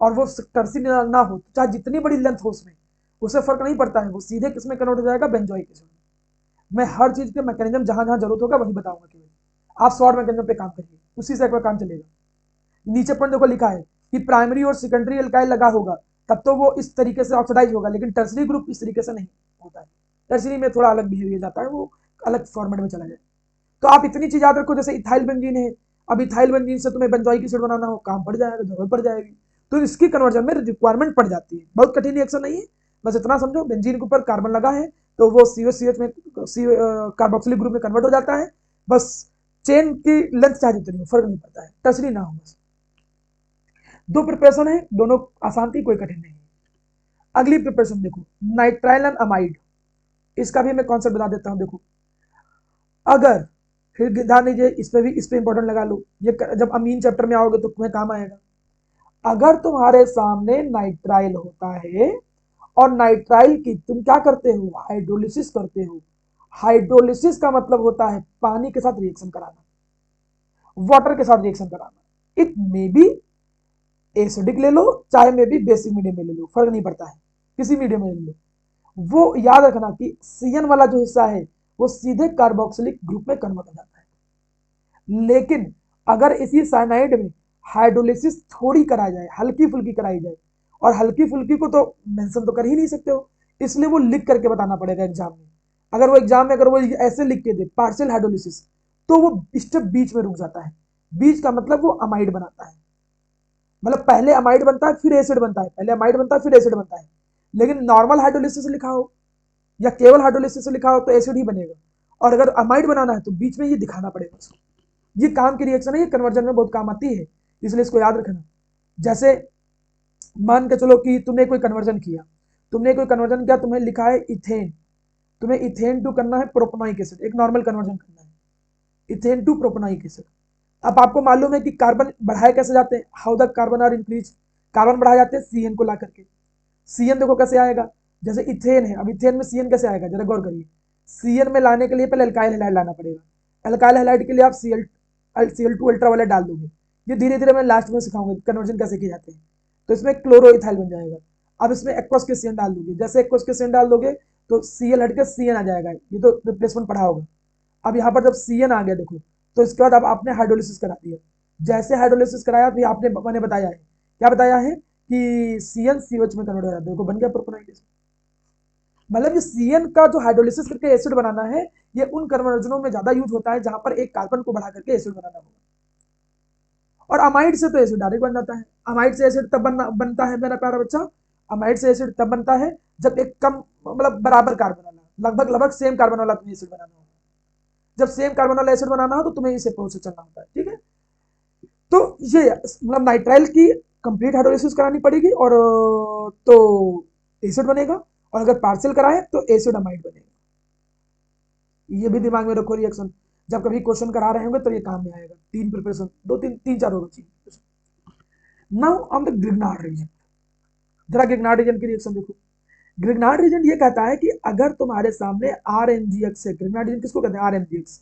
और वो टर्सी ना हो, तो चाहे जितनी बड़ी लेंथ हो उसमें, उसे फर्क नहीं पड़ता है, वो सीधे किसमें कन्वर्ट हो जाएगा? बेंजोइक एसिड में। मैं हर चीज के मैकेनिज्म जहां जहां जरूरत होगा वही बताऊंगा केवल, आप शॉर्ट मैकेनिज्म पे काम करिए, उसी से एक बार काम चलेगा। नीचे पॉइंट देखो लिखा है कि प्राइमरी और सेकेंडरी एल्काइल लगा होगा तब तो वो इस तरीके से ऑक्सीडाइज होगा, लेकिन टर्सरी ग्रुप इस तरीके से नहीं होता है। टर्सरी में थोड़ा अलग बिहेवियर जाता है, वो अलग फॉर्मेट में चला जाए। तो आप इतनी चीज याद रखो, जैसे इथाइल बेंजीन है, अब इथाइल बेंजीन से तुम्हें बेंजोइक एसिड बनाना हो, काम पड़ जाएगा, जरूरत पड़ जाएगी, तो इसकी कन्वर्जन में रिक्वायरमेंट पड़ जाती है। बहुत कठिन रिएक्शन नहीं है, बस इतना समझो बेंजीन के ऊपर कार्बन लगा है तो वो COCH में कार्बोक्सिलिक ग्रुप में कन्वर्ट हो जाता है। बस चेन की लेंथ चाहे जितनी हो, फर्क नहीं पड़ता है, टर्सरी ना हो बस। दो प्रिपरेशन है, दोनों आसान थी, कोई कठिन नहीं है। अगली प्रिपरेशन देखो, नाइट्राइल एंड अमाइड, इसका भी मैं कॉन्सेप्ट बता देता हूं। देखो अगर, फिर ध्यान दीजिए, इस पे इंपॉर्टेंट लगा लो, ये जब अमीन चैप्टर में आओगे तो तुम्हें काम आएगा। अगर तुम्हारे सामने नाइट्राइल होता है और नाइट्राइल की तुम क्या करते हो? हाइड्रोलिसिस करते हो। हाइड्रोलिसिस का मतलब होता है पानी के साथ रिएक्शन कराना, वाटर के साथ रिएक्शन कराना। इट मे बी एसिडिक ले लो, चाहे मे बी बेसिक मीडियम में ले लो, फर्क नहीं पड़ता है, किसी मीडियम में ले लो। वो याद रखना कि CN वाला जो हिस्सा है वो सीधे कार्बोक्सिलिक ग्रुप में कन्वर्ट हो जाता है। लेकिन अगर इसी साइनाइड में हाइड्रोलिसिस थोड़ी कराई जाए, हल्की फुल्की कराई जाए, और हल्की फुल्की को तो मेंशन तो कर ही नहीं सकते हो, इसलिए वो लिख करके बताना पड़ेगा एग्जाम में। अगर वो एग्जाम में अगर वो ऐसे लिख के दे पार्शियल हाइड्रोलिसिस, तो वो स्टेप बीच में रुक जाता है। बीच का मतलब वो अमाइड बनाता है, मतलब पहले अमाइड बनता है फिर एसिड बनता है, पहले अमाइड बनता है फिर एसिड बनता है। लेकिन नॉर्मल हाइड्रोलिसिस लिखा हो या केवल हाइड्रोलिसिस से लिखा हो तो एसिड ही बनेगा, और अगर अमाइड बनाना है तो बीच में ये दिखाना पड़ेगा उसको। ये काम की रिएक्शन है, ये कन्वर्जन में बहुत काम आती है, इसलिए इसको याद रखना। जैसे मान के चलो कि तुमने कोई कन्वर्जन किया, तुम्हें लिखा है इथेन, तुम्हें इथेन टू करना है प्रोपेनॉइक एसिड, एक नॉर्मल कन्वर्जन करना है, इथेन टू प्रोपेनॉइक एसिड। अब आपको मालूम है कि कार्बन बढ़ाए कैसे जाते हैं, how the carbon are increase, carbon बढ़ाए जाते हैं CN को ला करके। CN देखो कैसे आएगा, जैसे इथेन है, अब इथेन में CN कैसे आएगा, जरा गौर करिए। CN में लाने के लिए पहले एल्काइल हैलाइड लाना पड़ेगा, एल्काइल हैलाइड के लिए आप Cl2 अल्ट्रावायलेट डाल दोगे। ये धीरे धीरे मैं लास्ट में सिखाऊंगा कन्वर्जन कैसे किए जाते हैं। तो इसमें क्लोरोइथाइल बन जाएगा। अब इसमें एक्वस के CN डाल दोगे, जैसे एक्वस के CN डाल दोगे तो Cl हट के CN आ जाएगा, ये तो रिप्लेसमेंट पढ़ा होगा। अब यहाँ पर जब CN आ गया देखो, तो इसके बाद अब आपने हाइड्रोलिसिस करा दिया। जैसे हाइड्रोलिसिस कराया तो आपने मैंने बताया है, क्या बताया है कि CN COH में कन्वर्ट हो जाता है, देखो बन गया प्रोपेनॉइक एसिड। मतलब ये CN का जो हाइड्रोलिसिस करके एसिड बनाना है, ये उन कन्वर्जनों में ज्यादा यूज होता है जहां पर एक कार्बन को बढ़ा करके एसिड बनाना होगा। और अमाइड से तो एसिड डायरेक्ट बन जाता है। अमाइड से एसिड तब बनता है मेरा प्यारा बच्चा, अमाइड से एसिड तब बनता है जब एक कम, मतलब बराबर कार्बन वाला, लगभग लगभग सेम कार्बन वाला तुम्हें एसिड बनाना होगा। जब सेम कार्बन वाला एसिड बनाना हो तो तुम्हें इसे प्रोसेस चलना होता है, ठीक है। तो ये मतलब नाइट्राइल की कंप्लीट हाइड्रोलिसिस करानी पड़ेगी और तो एसिड बनेगा, और अगर पार्शियल कराए तो एसिड अमाइड बनेगा। ये भी दिमाग में रखो रिएक्शन, जब कभी क्वेश्चन करा रहे होंगे तो ये काम में आएगा। तीन प्रिपरेशन, दो तीन तीन चार होगा चाहिए। Now on the Grignard reason, जरा ग्रिग्नार्ड रीजन की रिएक्शन देखो। ग्रिग्नार्ड रीजन ये कहता है कि अगर तुम्हारे सामने RMgX है, ग्रिग्नार्ड रीजन किसको कहते हैं? RMgX।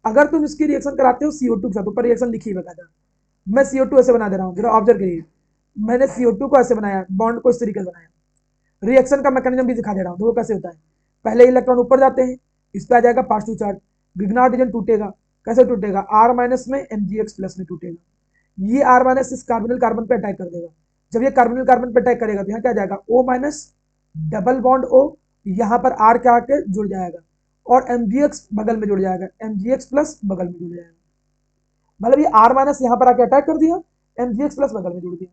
अगर तुम इसकी रिएक्शन कराते हो CO2 के साथ, ऊपर रिएक्शन लिखी है बकायदा, मैं CO2 ऐसे बना दे रहा हूँ, जरा ऑब्जर्व करिए। मैंने CO2 को ऐसे बनाया, बॉन्ड को इस तरीके से बनाया, रिएक्शन का मैकेनिज्म भी दिखा दे रहा हूँ, देखो कैसे होता है। पहले इलेक्ट्रॉन ऊपर जाते हैं, इस पे आ जाएगा पॉजिटिव चार्ज, ग्रिग्नार्ड रीजन टूटेगा, कैसे टूटेगा? R- में MgX+ में टूटेगा। ये R माइनस इस कार्बोनिल कार्बन पे अटैक कर देगा। जब ये कार्बोनिल कार्बन पे अटैक करेगा तो यहाँ क्या जाएगा O minus double bond O, यहाँ पर R क्या आके जुड़ जाएगा और MgX बगल में जुड़ जाएगा, MgX प्लस बगल में जुड़ जाएगा। मतलब ये R माइनस यहाँ पर आके अटैक कर दिया, MgX प्लस बगल में जुड़ दिया।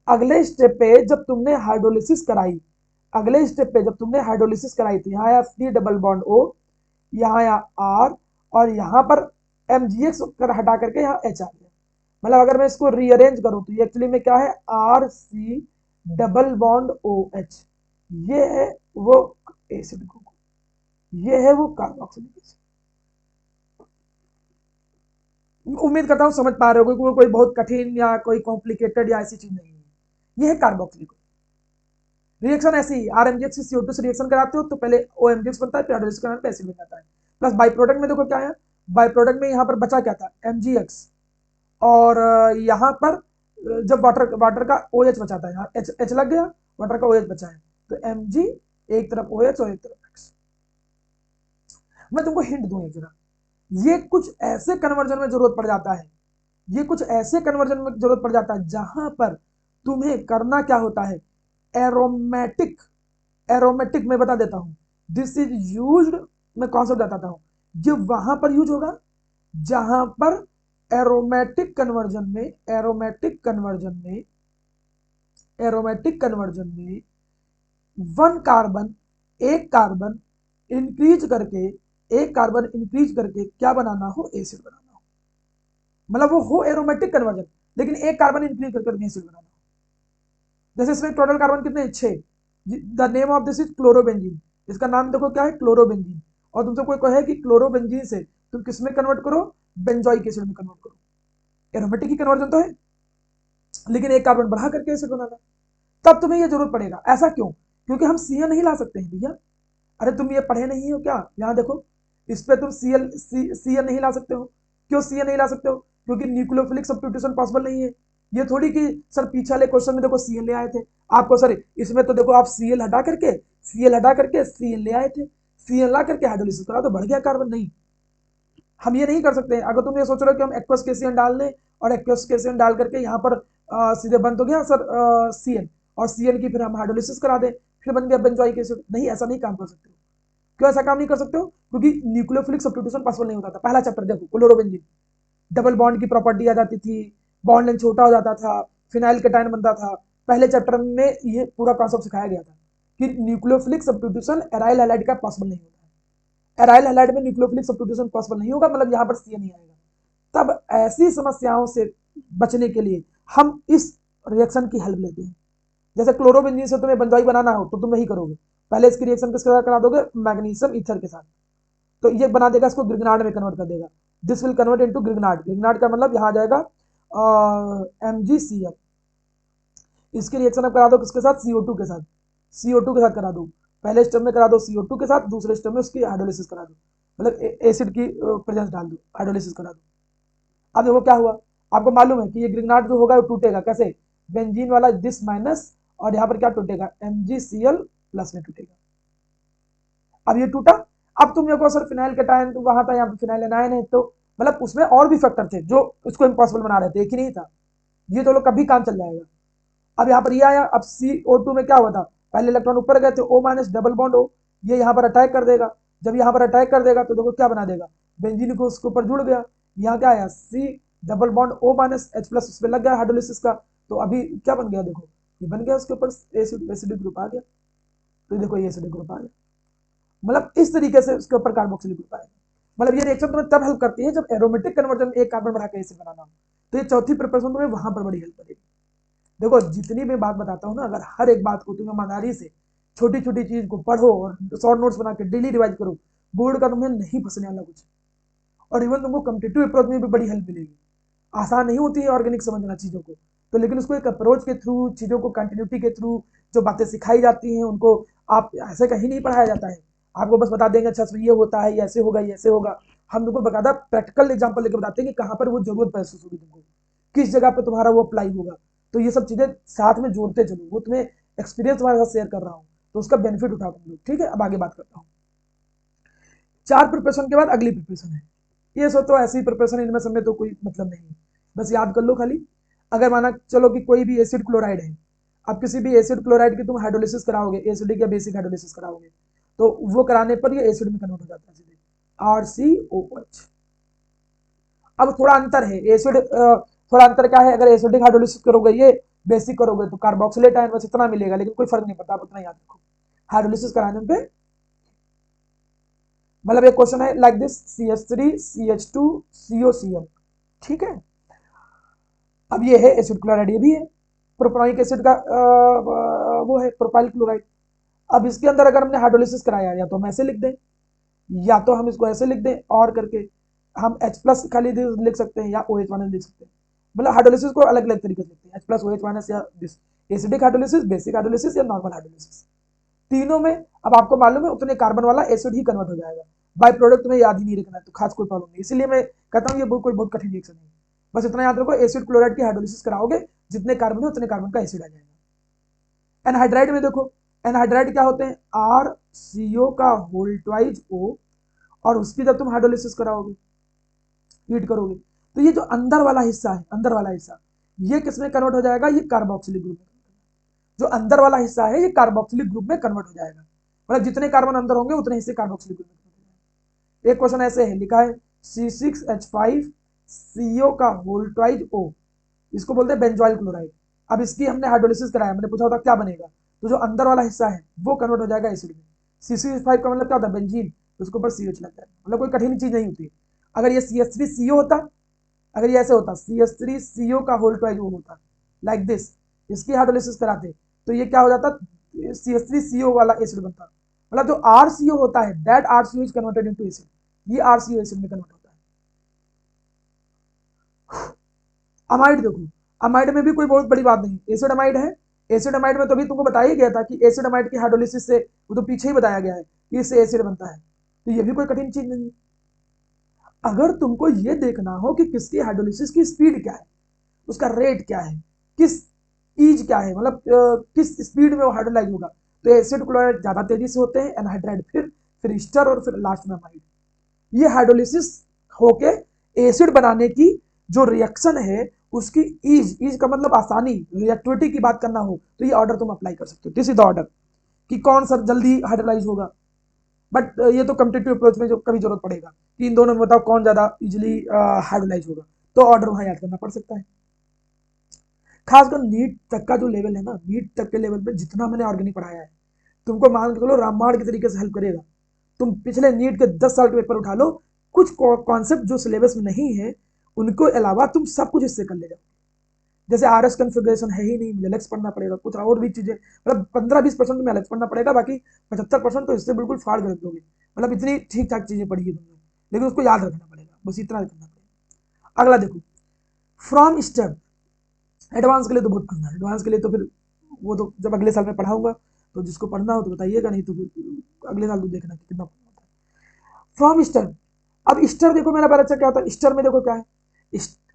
अगले स्टेप पे जब तुमने हाइड्रोलिसिस कराई, अगले स्टेप पे जब तुमने हाइड्रोलिसिस कराई थी, यहाँ आया C डबल बॉन्ड O, यहाँ आया R और यहाँ पर MgX हटा करके यहाँ H आ गया। मतलब अगर मैं इसको रीअरेंज करूं तो ये एक्चुअली में क्या है, RC डबल बॉन्ड OH, ये है वो एसिड ग्रुप, ये है वो कार्बोक्सिलिक एसिड। उम्मीद करता हूं समझ पा रहे हो, कोई बहुत कठिन या कोई कॉम्प्लिकेटेड या ऐसी चीज नहीं है, ये है कार्बोक्सिलिक। रिएक्शन ऐसी ही, RMgX से CO2 से रिएक्शन कराते हो तो पहले OMgX बनता है, फिर हाइड्रोलिसिस कराने पे एसिड बन जाता है। प्लस बाई प्रोडक्ट में देखो क्या है, बाई प्रोडक्ट में यहाँ पर बचा क्या था, MgX, और यहाँ पर जब वाटर वाटर का OH बचा था, यहाँ H लग गया, वाटर का OH बचा है, तो Mg एक तरफ OH और एक तरफ X। मैं तुमको हिंट दूं एक जरा, ये कुछ ऐसे कन्वर्जन में जरूरत पड़ जाता है, ये कुछ ऐसे कन्वर्जन में जरूरत पड़ जाता है जहां पर तुम्हें करना क्या होता है, एरोमेटिक, एरोमेटिक मैं बता देता हूं, दिस इज यूज्ड, मैं कॉन्सेप्ट बताता हूं, ये वहां पर यूज होगा जहां पर एरोमेटिक कन्वर्जन में, एरोमेटिक कन्वर्जन में, एरोमेटिक कन्वर्जन में वन कार्बन, एक कार्बन इंक्रीज करके, एक कार्बन इंक्रीज करके क्या बनाना हो, एसिड बनाना हो। मतलब वो हो एरोमेटिक कन्वर्जन लेकिन एक कार्बन इंक्रीज करके एसिड बनाना हो। जैसे इसमें टोटल कार्बन कितने, 6, the name of this is chlorobenzene, इसका नाम देखो क्या है, क्लोरोबेंजीन। और तुमसे कोई कहे कि क्लोरोबेंजीन से तुम किस में कन्वर्ट करो, बेंजोइक एसिड में कन्वर्ट करो, एरोमेटिक ही कन्वर्जन तो है लेकिन एक कार्बन बढ़ा करके एसिड बनाना, तब तुम्हें यह जरूरत पड़ेगा। ऐसा क्यों, क्योंकि हम सीएन नहीं ला सकते हैं भैया। अरे तुम ये पढ़े नहीं हो क्या, यहाँ देखो इस पे तुम सीएन नहीं ला सकते हो। क्यों सीएन नहीं ला सकते हो, क्योंकि न्यूक्लियोफिलिक सब्स्टिट्यूशन पॉसिबल नहीं है। ये थोड़ी कि सर पीछे वाले क्वेश्चन में देखो सीएन ले आए थे आपको, सर इसमें तो देखो आप सीएल हटा करके, सीएल हटा करके सीएन ले आए थे, सीएन ला करके हाइड्रोलिसिस करा तो बढ़ गया कार्बन, नहीं, हम ये नहीं कर सकते। अगर तुम ये सोच रहे हो कि हम एक्वस केसियन डाल दें और एक्वस केसियन डाल करके यहाँ पर सीधे बन तो गया सर सीएन, और सीएन की फिर हम हाइड्रोलिसिस करा दें, फिर बन गया बेंजोइक एसिड, नहीं, ऐसा नहीं काम कर सकते हो। क्यों ऐसा काम नहीं कर सकते हो, क्योंकि न्यूक्लियोफिलिक सब्स्टिट्यूशन पॉसिबल नहीं होता था। पहला चैप्टर देखो क्लोरोबेंजीन, डबल बॉन्ड की प्रॉपर्टी आ जाती थी, बॉन्ड लेंथ छोटा हो जाता था, फिनाइल केटायन बनता था। पहले चैप्टर में ये पूरा कॉन्सेप्ट सिखाया गया था कि न्यूक्लियोफिलिक सब्स्टिट्यूशन एराइल हैलाइड का पॉसिबल नहीं होता है, एराइल हैलाइड में न्यूक्लियोफिलिक सब्स्टिट्यूशन पॉसिबल नहीं होगा, मतलब यहाँ पर सी नहीं आएगा। तब ऐसी समस्याओं से बचने के लिए हम इस रिएक्शन की हेल्प लेते हैं। जैसे क्लोरोबेंजीन से तुम्हें बेंजोइक बनाना हो तो तुम वही करोगे, पहले इसकी रिएक्शन किसके साथ करा दोगे, मैग्नीशियम ईथर के साथ, तो ये बना देगा, इसको ग्रिगनार्ड में कन्वर्ट कर देगा। This will convert into Grignard, Grignard का मतलब यहाँ आ जाएगा MgCl। इसकी रिएक्शन अब करा दो किसके साथ, CO2 के साथ, CO2 के साथ करा दो, पहले स्टेप में करा दो CO2 के साथ, दूसरे स्टेप में उसकी हाइड्रोलिसिस करा दो, मतलब एसिड की प्रेजेंस डाल दो, हाइड्रोलिसिस करा दो। अब देखो क्या हुआ, आपको मालूम है कि ये ग्रिगनार्ड जो होगा वो टूटेगा कैसे, बेंजीन वाला दिस माइनस, और यहाँ पर क्या टूटेगा, MgCl प्लस में टूटेगा। अब ये टूटा, अब तुम देखो सर फिनाइल केटायन तो वहां था, यहाँ पे फिनाइल एनायन है, तो मतलब उसमें और भी फैक्टर थे जो उसको इम्पॉसिबल बना रहे थे, एक ही नहीं था, ये तो लोग कभी काम चल जाएगा। अब यहाँ पर ये आया, अब CO2 में क्या हुआ था, पहले इलेक्ट्रॉन ऊपर गए थे, O minus double bond O, ये यहाँ पर अटैक कर देगा, जब यहाँ पर अटैक कर देगा तो देखो क्या बना देगा, बेंजीन को उसके ऊपर जुड़ गया, यहाँ क्या आया C double bond O minus H plus उस पर लग गया हाइड्रोलिसिस का, तो अभी क्या बन गया, देखो ये बन गया उसके ऊपर एसिडिक ग्रुप आ गया, तो देखो ये एसिडिक ग्रुप आ गया। मतलब इस तरीके से उसके ऊपर कार्बोक्सिलिक ग्रुप आएगा। मतलब ये रिएक्शन तुम्हें तब हेल्प करती है जब एरोमेटिक कन्वर्जन में एक कार्बन बढ़ा के एसिड बनाना हो, तो ये चौथी प्रिपरेशन तुम्हें वहां पर बड़ी हेल्प करेगी। देखो जितनी भी बात बताता हूँ ना, अगर हर एक बात को तुम ईमानदारी से छोटी छोटी चीज को पढ़ो और शॉर्ट नोट्स बना के डेली रिवाइज करो, बोर्ड का तुम्हें नहीं फंसने वाला कुछ, और इवन तुमको कम्पिटेटिव अप्रोच में भी बड़ी हेल्प मिलेगी। आसान नहीं होती है ऑर्गेनिक समझना चीजों को, तो लेकिन उसको एक अप्रोच के थ्रू, चीजों को कंटिन्यूटी के थ्रू जो बातें सिखाई जाती हैं उनको, आप ऐसे कहीं नहीं पढ़ाया जाता है, आपको बस बता देंगे अच्छा ये होता है, ये ऐसे होगा, ये ऐसे होगा। हम तुमको बकायदा प्रैक्टिकल एग्जाम्पल लेकर बताते हैं कि कहाँ पर वो जरूरत महसूस होगी तुमको, किस जगह पर तुम्हारा वो अप्लाई होगा। तो ये सब चीजें साथ में जोड़ते चलो, वो तुम्हें एक्सपीरियंस तुम्हारे साथ शेयर कर रहा हूँ, तो उसका बेनिफिट उठाओ तुम लोग, ठीक है। अब आगे बात करता हूँ, 4 प्रिपरेशन के बाद अगली प्रिपरेशन है, ये सोचो ऐसी प्रिपरेशन, इनमें समय तो कोई मतलब नहीं है, बस याद कर लो खाली अगर माना चलो कि कोई भी एसिड क्लोराइड है, अब किसी भी एसिड क्लोराइड की तुम हाइड्रोलिसिस कराओगे, एसिडिक या बेसिक हाइड्रोलिसिस कराओगे, तो वो कराने पर ये एसिड में कन्वर्ट हो जाता है सीधे, RCOH। अब थोड़ा अंतर है, एसिड थोड़ा अंतर क्या है, अगर एसिडिक हाइड्रोलिसिस करोगे ये बेसिक करोगे तो कार्बोक्सिलेट आयन बस इतना मिलेगा, लेकिन कोई फर्क नहीं पड़ता, आप उतना याद रखो हाइड्रोलिसिस कराने पे। मतलब एक क्वेश्चन है like this, CH3 CH2 COCl, ठीक है। अब ये है एसिड क्लोराइड, ये भी है प्रोपाइलिक एसिड का वो है प्रोपाइल क्लोराइड। अब इसके अंदर अगर हमने हाइड्रोलिसिस कराया, या तो हम ऐसे लिख दें, या तो हम इसको ऐसे लिख दें और करके हम H+ खाली लिख सकते हैं, या OH- लिख सकते हैं। मतलब हाइड्रोलिसिस को अलग अलग तरीके से लिखते हैं, H+OH- या this acidic hydrolysis, basic hydrolysis या नॉर्मल हाइड्रोलिसिस। तीनों में अब आपको मालूम है उतने कार्बन वाला एसिड ही कन्वर्ट हो जाएगा, बाय प्रोडक्ट में याद ही नहीं रखना है, तो खास कोई प्रॉब्लम नहीं। इसलिए मैं कहता हूँ ये कोई बहुत कठिन रिएक्शन नहीं, बस इतना याद रखो, एसिड क्लोराइड की हाइड्रोलिसिस कराओगे, जितने कार्बन है उतने कार्बन का एसिड आ जाएगा। एनहाइड्राइड में देखो, एनहाइड्राइड क्या होते हैं, RCO का होल ट्वाइज O, और उसकी जब तुम हाइड्रोलिसिस कराओगे, हीट करोगे, तो ये जो अंदर वाला हिस्सा है, अंदर वाला हिस्सा, ये किसमें कन्वर्ट हो जाएगा, ये कार्बोक्सिलिक ग्रुप में। जो अंदर वाला हिस्सा है ये कार्बोक्सिलिक ग्रुप में कन्वर्ट हो जाएगा, मतलब जितने कार्बन अंदर होंगे उतने हिस्से कार्बोक्सिलिक ग्रुप में कन्वर्ट हो जाएगा। एक क्वेश्चन ऐसे है, लिखा है C6H5CO का होल ट्वाइज O, इसको बोलते हैं बेंजोइल क्लोराइड। अब इसकी हमने हाइड्रोलिसिस कराया, मैंने पूछा होता क्या बनेगा, तो जो अंदर वाला हिस्सा है वो कन्वर्ट हो जाएगा एसिड में। C6H5 का मतलब क्या होता है, बेंजीन, उसके ऊपर CH लग जाएगा, मतलब कोई कठिन चीज नहीं होती। अगर ये CH3CO होता, अगर ये ऐसे होता CH3CO का होल ट्वाइज O होता लाइक दिस, इसकी हाइड्रोलिसिस कराते तो ये क्या हो जाता, CH3CO वाला एसिड बनता। मतलब जो RCO होता है, that RCO is converted into acid, ये RCO एसिड में कन्वर्ट होता है। अमाइड देखो, अमाइड में भी कोई बहुत बड़ी बात नहीं, एसिड अमाइड है। एसिड अमाइड में तो अभी तुमको बताया गया था कि एसिड अमाइड की हाइड्रोलिसिस से, वो तो पीछे ही बताया गया है कि इससे एसिड बनता है, तो ये भी कोई कठिन चीज नहीं है। अगर तुमको ये देखना हो कि किसकी हाइड्रोलिसिस की स्पीड क्या है, उसका रेट क्या है, किस ईज क्या है, मतलब किस स्पीड में वो हाइड्रोलाइज होगा, तो एसिड क्लोराइड ज्यादा तेजी से होते हैं, एनहाइड्राइड फिर ईस्टर और फिर लास्ट में अमाइड। ये हाइड्रोलिसिस होके एसिड बनाने की जो रिएक्शन है उसकी ईज का मतलब आसानी, रिएक्टिविटी की बात करना हो तो ये ऑर्डर तुम अप्लाई कर सकते हो, दिस इज द ऑर्डर कि कौन सा जल्दी हाइड्रोलाइज होगा। बट ये तो कम्पिटेटिव अप्रोच में जो कभी जरूरत पड़ेगा कि इन दोनों में बताओ कौन ज्यादा इजिली हाइड्रोलाइज होगा, तो ऑर्डर वहां याद करना पड़ सकता है। खासकर नीट तक का जो लेवल है ना, नीट तक के लेवल पे जितना मैंने ऑर्गेनिक पढ़ाया है, तुमको मान के चलो रामबाण के तरीके से हेल्प करेगा। तुम पिछले नीट के 10 साल के पेपर उठा लो, कुछ कॉन्सेप्ट जो सिलेबस में नहीं है उनको अलावा तुम सब कुछ इससे कर ले जाओ। जैसे RS कन्फिग्रेशन है ही नहीं, मुझे एलेक्स पढ़ना पड़ेगा, कुछ और भी चीजें, मतलब 15-20% तो मैं एलेक्स पढ़ना पड़ेगा, बाकी 75% तो इससे बिल्कुल फाड़ कर रख दोगे। मतलब इतनी ठीक ठाक चीजें पढ़ी है तुमने, लेकिन उसको याद रखना पड़ेगा, बस इतना करना पड़ेगा। अगला देखो, फ्रॉम स्टेप, एडवांस के लिए तो बहुत पढ़ना है, एडवांस के लिए तो फिर वो तो जब अगले साल में पढ़ाऊंगा, तो जिसको पढ़ना हो तो बताइएगा, नहीं तो फिर अगले साल तो देखना कि कितना पढ़ना होता है। फ्रॉम स्टर, अब स्टर देखो मेरा बड़ा अच्छा क्या होता है, स्टर में देखो क्या है,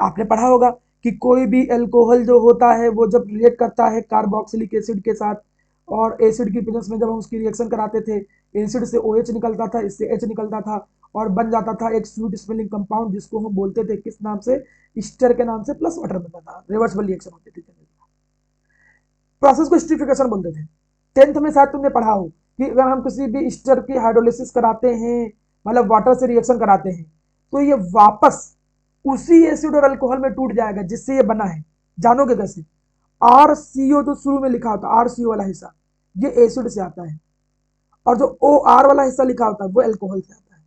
आपने पढ़ा होगा कि कोई भी एल्कोहल जो होता है वो जब रिएक्ट करता है कार्बोक्सिलिक एसिड के साथ, और एसिड की प्रेजेंस में जब हम उसकी रिएक्शन कराते थे, एसिड से OH निकलता था, इससे H निकलता था, और बन जाता था एक स्वीट स्मेलिंग कंपाउंड, जिसको हम बोलते थे किस नाम से, ईस्टर के नाम से, प्लस वाटर बनता था, रिवर्सिबल रिएक्शन होती थी। प्रोसेस को स्ट्रीफिकेशन बोलते थे। 10th में शायद तुमने पढ़ा हो कि अगर हम किसी भी ईस्टर की हाइड्रोलिसिस कराते हैं, मतलब वाटर से रिएक्शन कराते हैं, तो ये वापस उसी एसिड और अल्कोहल में टूट जाएगा जिससे ये बना है। जानोगे कैसे, RCO जो शुरू में लिखा होता है, RCO वाला हिस्सा, ये एसिड से आता है, और जो OR वाला हिस्सा लिखा होता है वो अल्कोहल से आता है।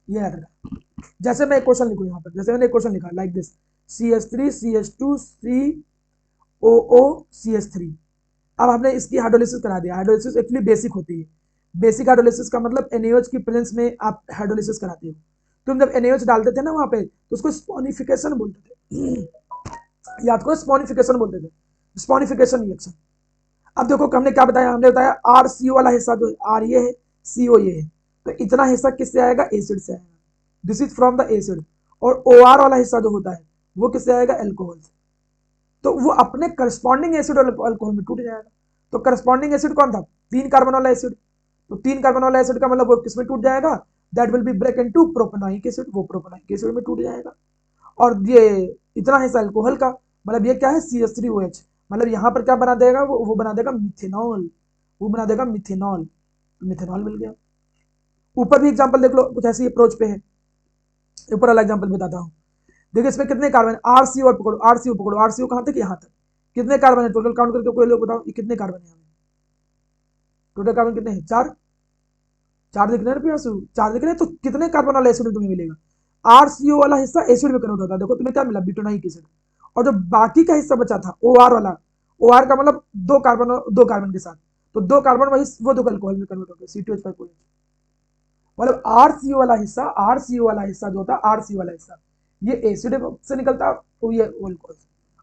ये याद रखा। जैसे मैं एक क्वेश्चन लिखूं यहाँ पर, जैसे मैंने एक क्वेश्चन लिखा like this, CH3 CH2 COO CH3। अब हमने इसकी हाइड्रोलिसिस करा दिया, हाइड्रोलिसिस एक्चुअली बेसिक होती है। बेसिक हाइड्रोलिसिस का मतलब NaOH की प्रेजेंस में आप हाइड्रोलिसिस कराते हो। तुम जब NaOH डालते थे ना वहां पे, तो उसको स्पोनिफिकेशन बोलते थे, याद करो स्पोनिफिकेशन बोलते थे, स्पोनिफिकेशन रिएक्शन। अब देखो हमने क्या बताया, हमने बताया RCO वाला हिस्सा जो R ये है, CO ये है, तो इतना हिस्सा किससे आएगा, एसिड से आएगा, this is from the acid. और OR वाला हिस्सा जो होता है वो किससे आएगा, एल्कोहल से। तो वो अपने करस्पॉन्डिंग एसिड और अल्कोहल में टूट जाएगा। तो करस्पॉन्डिंग एसिड कौन था, 3 कार्बन वाला एसिड, तो 3 कार्बन वाला एसिड का मतलब वो किसमें टूट जाएगा, that will be break into propanoic acid, वो प्रोपेनोइक एसिड में टूट जाएगा। और ये इतना हिस्सा अल्कोहल का, मतलब ये क्या है CH3OH, मतलब यहाँ पर क्या बना देगा वो बना देगा मिथेनॉल, वो बना देगा मिथेनॉल, मिथेनॉल मिल गया। ऊपर भी एग्जांपल देख लो, कुछ ऐसी अप्रोच पे है। ऊपर वाला एग्जांपल बताता हूँ। देखिए इसमें कितने कार्बन, RCO और पकड़ो, RCO पकड़ो, RCO कहाँ तक, यहाँ तक। कितने कार्बन है टोटल, काउंट करके कोई लोग बताओ, ये कितने कार्बन है, टोटल कार्बन कितने हैं, 4। 4 दिख रहे हैं ना, 4 दिख रहे हैं, तो कितने कार्बन वाला एसिड तुम्हें मिलेगा। RCO वाला हिस्सा एसिड में कन्वर्ट होता है, देखो तुम्हें क्या मिला, ब्यूटानोइक एसिड। और जो बाकी का हिस्सा बचा था OR वाला, OR का मतलब 2 कार्बन के साथ, तो 2 कार्बन वही वो दो अल्कोहल में कन्वर्ट हो गए, C2H5OH। मतलब RCO वाला हिस्सा, RCO वाला हिस्सा जो होता है, RCO वाला हिस्सा ये एसिड से निकलता है, तो ये अल्कोहल।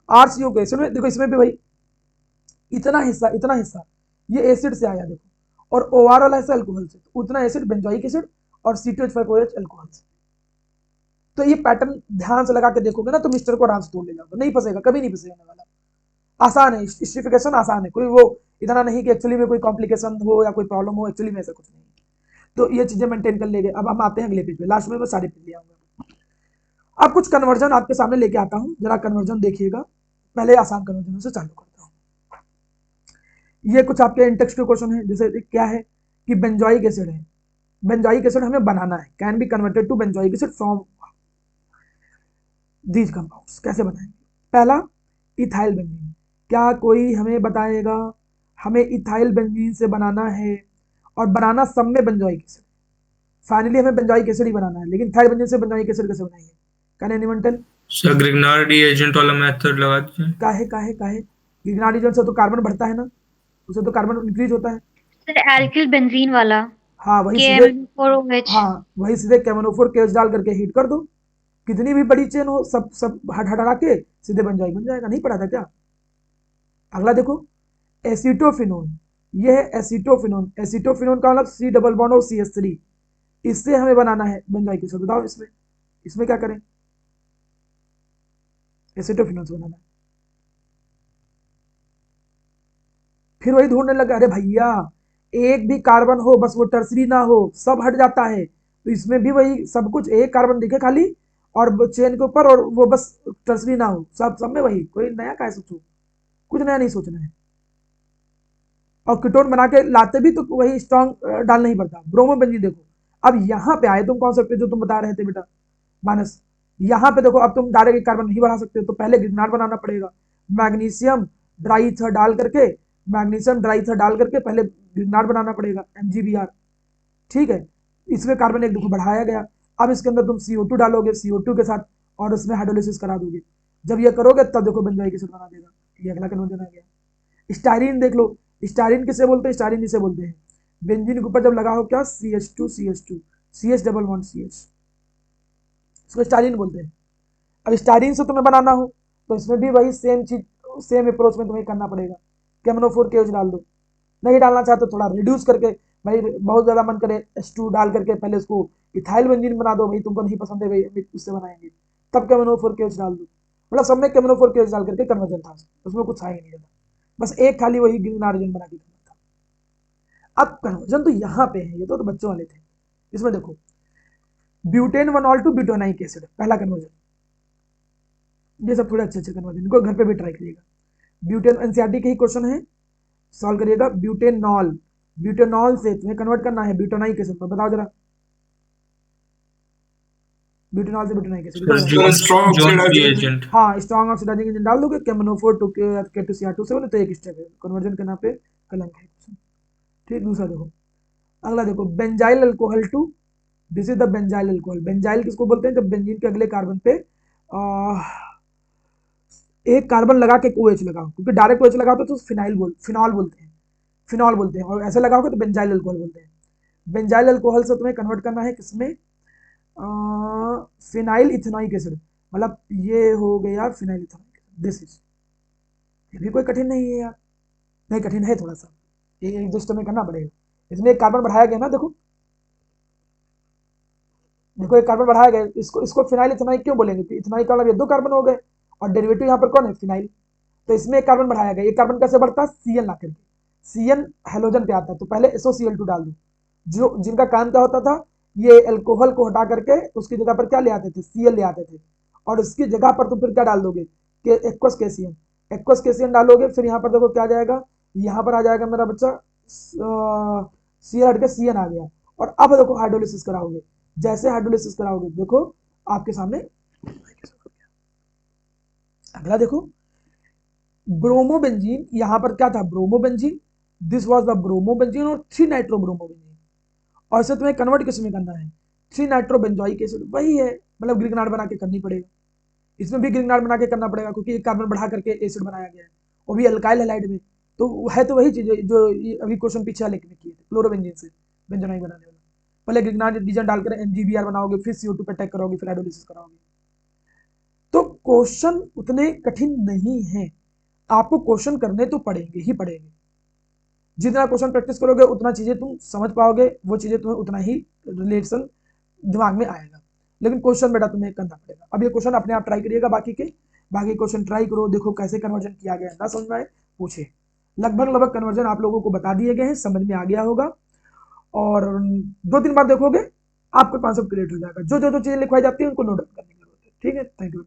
RCO के एसिड में, देखो इसमें भी भाई इतना हिस्सा ये एसिड से आया देखो, और OR वाला हिस्सा अल्कोहल से, तो उतना एसिड बेंजोइक एसिड और C2H5OH अल्कोहल से। तो ये पैटर्न ध्यान से लगा के देखोगे ना तो मिस्टर को आराम से तोड़ ले जाओगे, नहीं फंसेगा, कभी नहीं फंसेगा वाला। आसान है, स्टिफिकेशन आसान है, कोई वो इतना नहीं कि एक्चुअली में कोई कॉम्प्लिकेशन हो या कोई प्रॉब्लम हो, एक्चुअली में ऐसा कुछ नहीं। तो ये चीजें मेंटेन कर लेंगे। अब हम आते हैं अगले पेज पे, लास्ट में मैं सारे पेज ले आऊंगा। अब कुछ कन्वर्जन आपके सामने लेके आता हूं, जरा कन्वर्जन देखिएगा। पहले आसान कन्वर्जन से चालू करता हूं। ये कुछ आपके इंटेक्स्ट के क्वेश्चन है, जैसे क्या है कि बेंजोइक एसिड है, बेंजोइक एसिड हमें बनाना है, can be converted to benzoic acid from these compounds, कैसे बनाएंगे। पहला, इथाइल बेंजीन। क्या कोई हमें बताएगा, हमें इथाइल बेंजीन से बनाना है, और बनाना सब में बेंजोइक एसिड, फाइनली हमें बेंजोइक एसिड ही बनाना है, लेकिन इथाइल बेंजीन से बेंजोइक एसिड कैसे बनाएंगे, can anyone tell. Sir Grignard reagent वाला मेथड लगा दीजिए। काहे गिगनाडिजन से तो कार्बन बढ़ता है ना, उसे तो कार्बन इंक्रीज होता है। सर एल्किल बेंजीन वाला, हाँ वही के सीधे, एम फोर ओ एच। हाँ वही सीधे केमनोफोर केस डाल करके हीट कर दो, कितनी भी बड़ी चेन हो, सब सब हट हटा के सीधे बन जाएगा, नहीं पड़ा था क्या। अगला देखो, एसीटोफिनोन, ये है एसीटोफिनोन, एसीटोफिनोन का मतलब C डबल बॉन्ड और CH3, इससे हमें बनाना है बेंजोइक एसिड, बताओ इसमें, इसमें क्या करें, एसीटोफिनोन से बनाना है। फिर वही ढूंढने लगा, अरे भैया एक भी कार्बन हो बस वो टर्सरी ना हो, सब हट जाता है, तो इसमें भी वही सब कुछ, एक कार्बन दिखे खाली और चेन के ऊपर, और वो बस टर्सरी ना हो, सब सब में वही, कोई नया क्या सोचो, कुछ नया नहीं सोचना है। और कीटोन बना के लाते भी तो वही स्ट्रॉन्ग डालना ही पड़ता, ब्रोमोबेंजीन देखो। अब यहाँ पे आए तुम कॉन्सेप्ट पे जो तुम बता रहे थे बेटा मानस, यहाँ पे देखो, अब तुम डायरेक्ट कार्बन नहीं बढ़ा सकते, तो पहले गिरनाट बनाना पड़ेगा, मैग्नीशियम ड्राई ईथर डाल करके, मैग्नीशियम ड्राई ईथर डाल करके पहले गिरनाट बनाना पड़ेगा, MgBr, ठीक है। इसमें कार्बन एक देखो बढ़ाया गया, अब इसके अंदर तुम CO2 डालोगे, CO2 के साथ और उसमें हाइड्रोलिसिस करा दोगे, जब ये करोगे तब देखो बेंजोइक एसिड बना देगा, ये अगला कन्वर्जन आ गया। स्टाइरिन देख लो, स्टाइरिन किसे बोलते हैं, स्टाइरिन इसे बोलते हैं, बेंजीन के ऊपर जब लगा हो क्या, CH2 CH double bond CH, इसको स्टाइरिन बोलते हैं। अब स्टाइरिन से तुम्हें बनाना हो तो इसमें भी वही सेम चीज, सेम अप्रोच में तुम्हें करना पड़ेगा, केमनोफोर केज डाल दो, नहीं डालना चाहते तो थोड़ा रिड्यूस करके, भाई बहुत ज्यादा मन करे H2 डाल करके पहले उसको इथाइल बेंजीन बना दो, भाई तुमको नहीं पसंद है भाई उससे बनाएंगे, तब केमनोफोर केज डाल दो, मतलब सब में केमनोफोर केज डाल करके कन्वर्जन था, उसमें कुछ था ही नहीं, बस एक खाली वही ग्रीन आर्जन बना के करना था। अब कन्वर्जन तो यहाँ पे है, ये तो बच्चों वाले थे। इसमें देखो, ब्यूटेन 1 टू ब्यूटेनाइक एसिड, पहला कन्वर्जन, ये सब थोड़े अच्छे अच्छे कन्वर्जन, इनको घर पे भी ट्राई करिएगा। ब्यूटेन एनसीईआरटी के ही क्वेश्चन है, सॉल्व करिएगा। ब्यूटेनॉल, ब्यूटेनॉल से तुम्हें कन्वर्ट करना है ब्यूटेनाइक एसिड पर, बताओ जरा, ब्यूटेनॉल से ब्यूटेनाइक एसिड इधर सर बताओ। Jones Jones reagent. हाँ स्ट्रॉन्ग ऑक्सीडाइजिंग एजेंट डाल दोगे, केमनोफोर टू K2Cr2 तो एक स्टेप है कन्वर्जन करना पे, कलंक है क्वेश्चन। ठीक, दूसरा देखो, अगला देखो, benzyl alcohol to, this is the benzyl alcohol. Benzyl किसको बोलते हैं, जब बेंजीन के अगले कार्बन पे एक कार्बन लगा के OH लगाओ, क्योंकि डायरेक्ट OH लगाओ तो फिनॉल बोलते हैं, फिनॉल बोलते हैं, और ऐसे लगाओगे तो बेंजाइल अल्कोहल बोलते हैं। बेंजाइल अल्कोहल से तुम्हें कन्वर्ट करना है किसमें, फिनाइल इथेनॉइक एसिड, मतलब ये हो गया phenyl ethanoic acid, this is, ये भी कोई कठिन नहीं है यार, नहीं कठिन है थोड़ा सा, ये एक दोस्तों में करना पड़ेगा। इसमें एक कार्बन बढ़ाया गया ना, देखो देखो एक कार्बन बढ़ाया गया, इसको इसको फिनाइल इथेनॉइक क्यों बोलेंगे, इथेनॉइक का मतलब ये 2 कार्बन हो गए, और डेरिवेटिव यहाँ पर कौन है, फिनाइल, तो इसमें एक कार्बन बढ़ाया गया, ये कार्बन कैसे बढ़ता है, Cn ला करके, Cn हेलोजन पे आता है, तो पहले SOCl2 डाल दो, जो जिनका काम क्या होता था, ये अल्कोहल को हटा करके उसकी जगह पर क्या ले आते थे, Cl ले आते थे, और उसकी जगह पर तुम फिर क्या डाल दोगे कि एक्वस केसियन, एक्वस केसियन डालोगे, फिर यहाँ पर देखो क्या आ जाएगा, यहाँ पर आ जाएगा मेरा बच्चा सी हट के सी एन आ गया। और अब देखो हाइड्रोलिसिस कराओगे, जैसे हाइड्रोलिसिस कराओगे देखो आपके सामने अगला देखो ब्रोमोबेंजीन, यहां पर क्या था bromobenzene, this was the bromobenzene और 3 नाइट्रोब्रोमोबेंजीन, और इसे तुम्हें कन्वर्ट किस में करना है 3 नाइट्रोबेंजोइक एसिड, वही है मतलब ग्रिगनार्ड बना के करनी पड़ेगा, इसमें भी ग्रिगनार्ड बना के करना पड़ेगा क्योंकि एक कार्बन बढ़ा करके एसिड बनाया गया है, वो भी अल्काइल हैलाइड में, तो है तो वही चीज जो अभी क्वेश्चन पीछे वाले में किए थे क्लोरोबेंजीन से बेंजोनाइक बनाने वाला, पहले ग्रिगनार्ड रीजन डालकर एनजीबीआर बनाओगे, फिर CO2 पे अटैक करोगे, फिर हाइड्रोलिसिस कराओगे। तो क्वेश्चन उतने कठिन नहीं है, आपको क्वेश्चन करने तो पड़ेंगे ही पड़ेंगे, जितना क्वेश्चन प्रैक्टिस करोगे उतना चीजें तुम समझ पाओगे, वो चीजें तुम्हें उतना ही रिलेशन दिमाग में आएगा, लेकिन क्वेश्चन बेटा तुम्हें करना पड़ेगा। अब ये क्वेश्चन अपने आप ट्राई करिएगा, बाकी क्वेश्चन ट्राई करो, देखो कैसे कन्वर्जन किया गया, ना समझ में आए पूछे, लगभग कन्वर्जन आप लोगों को बता दिए गए हैं, समझ में आ गया होगा, और 2-3 बार देखोगे आपका कॉन्सेप्ट क्रिएट हो जाएगा, जो जो चीजें लिखवाई जाती है उनको नोट डाउन करने की जरूरत है। ठीक है, थैंक यू।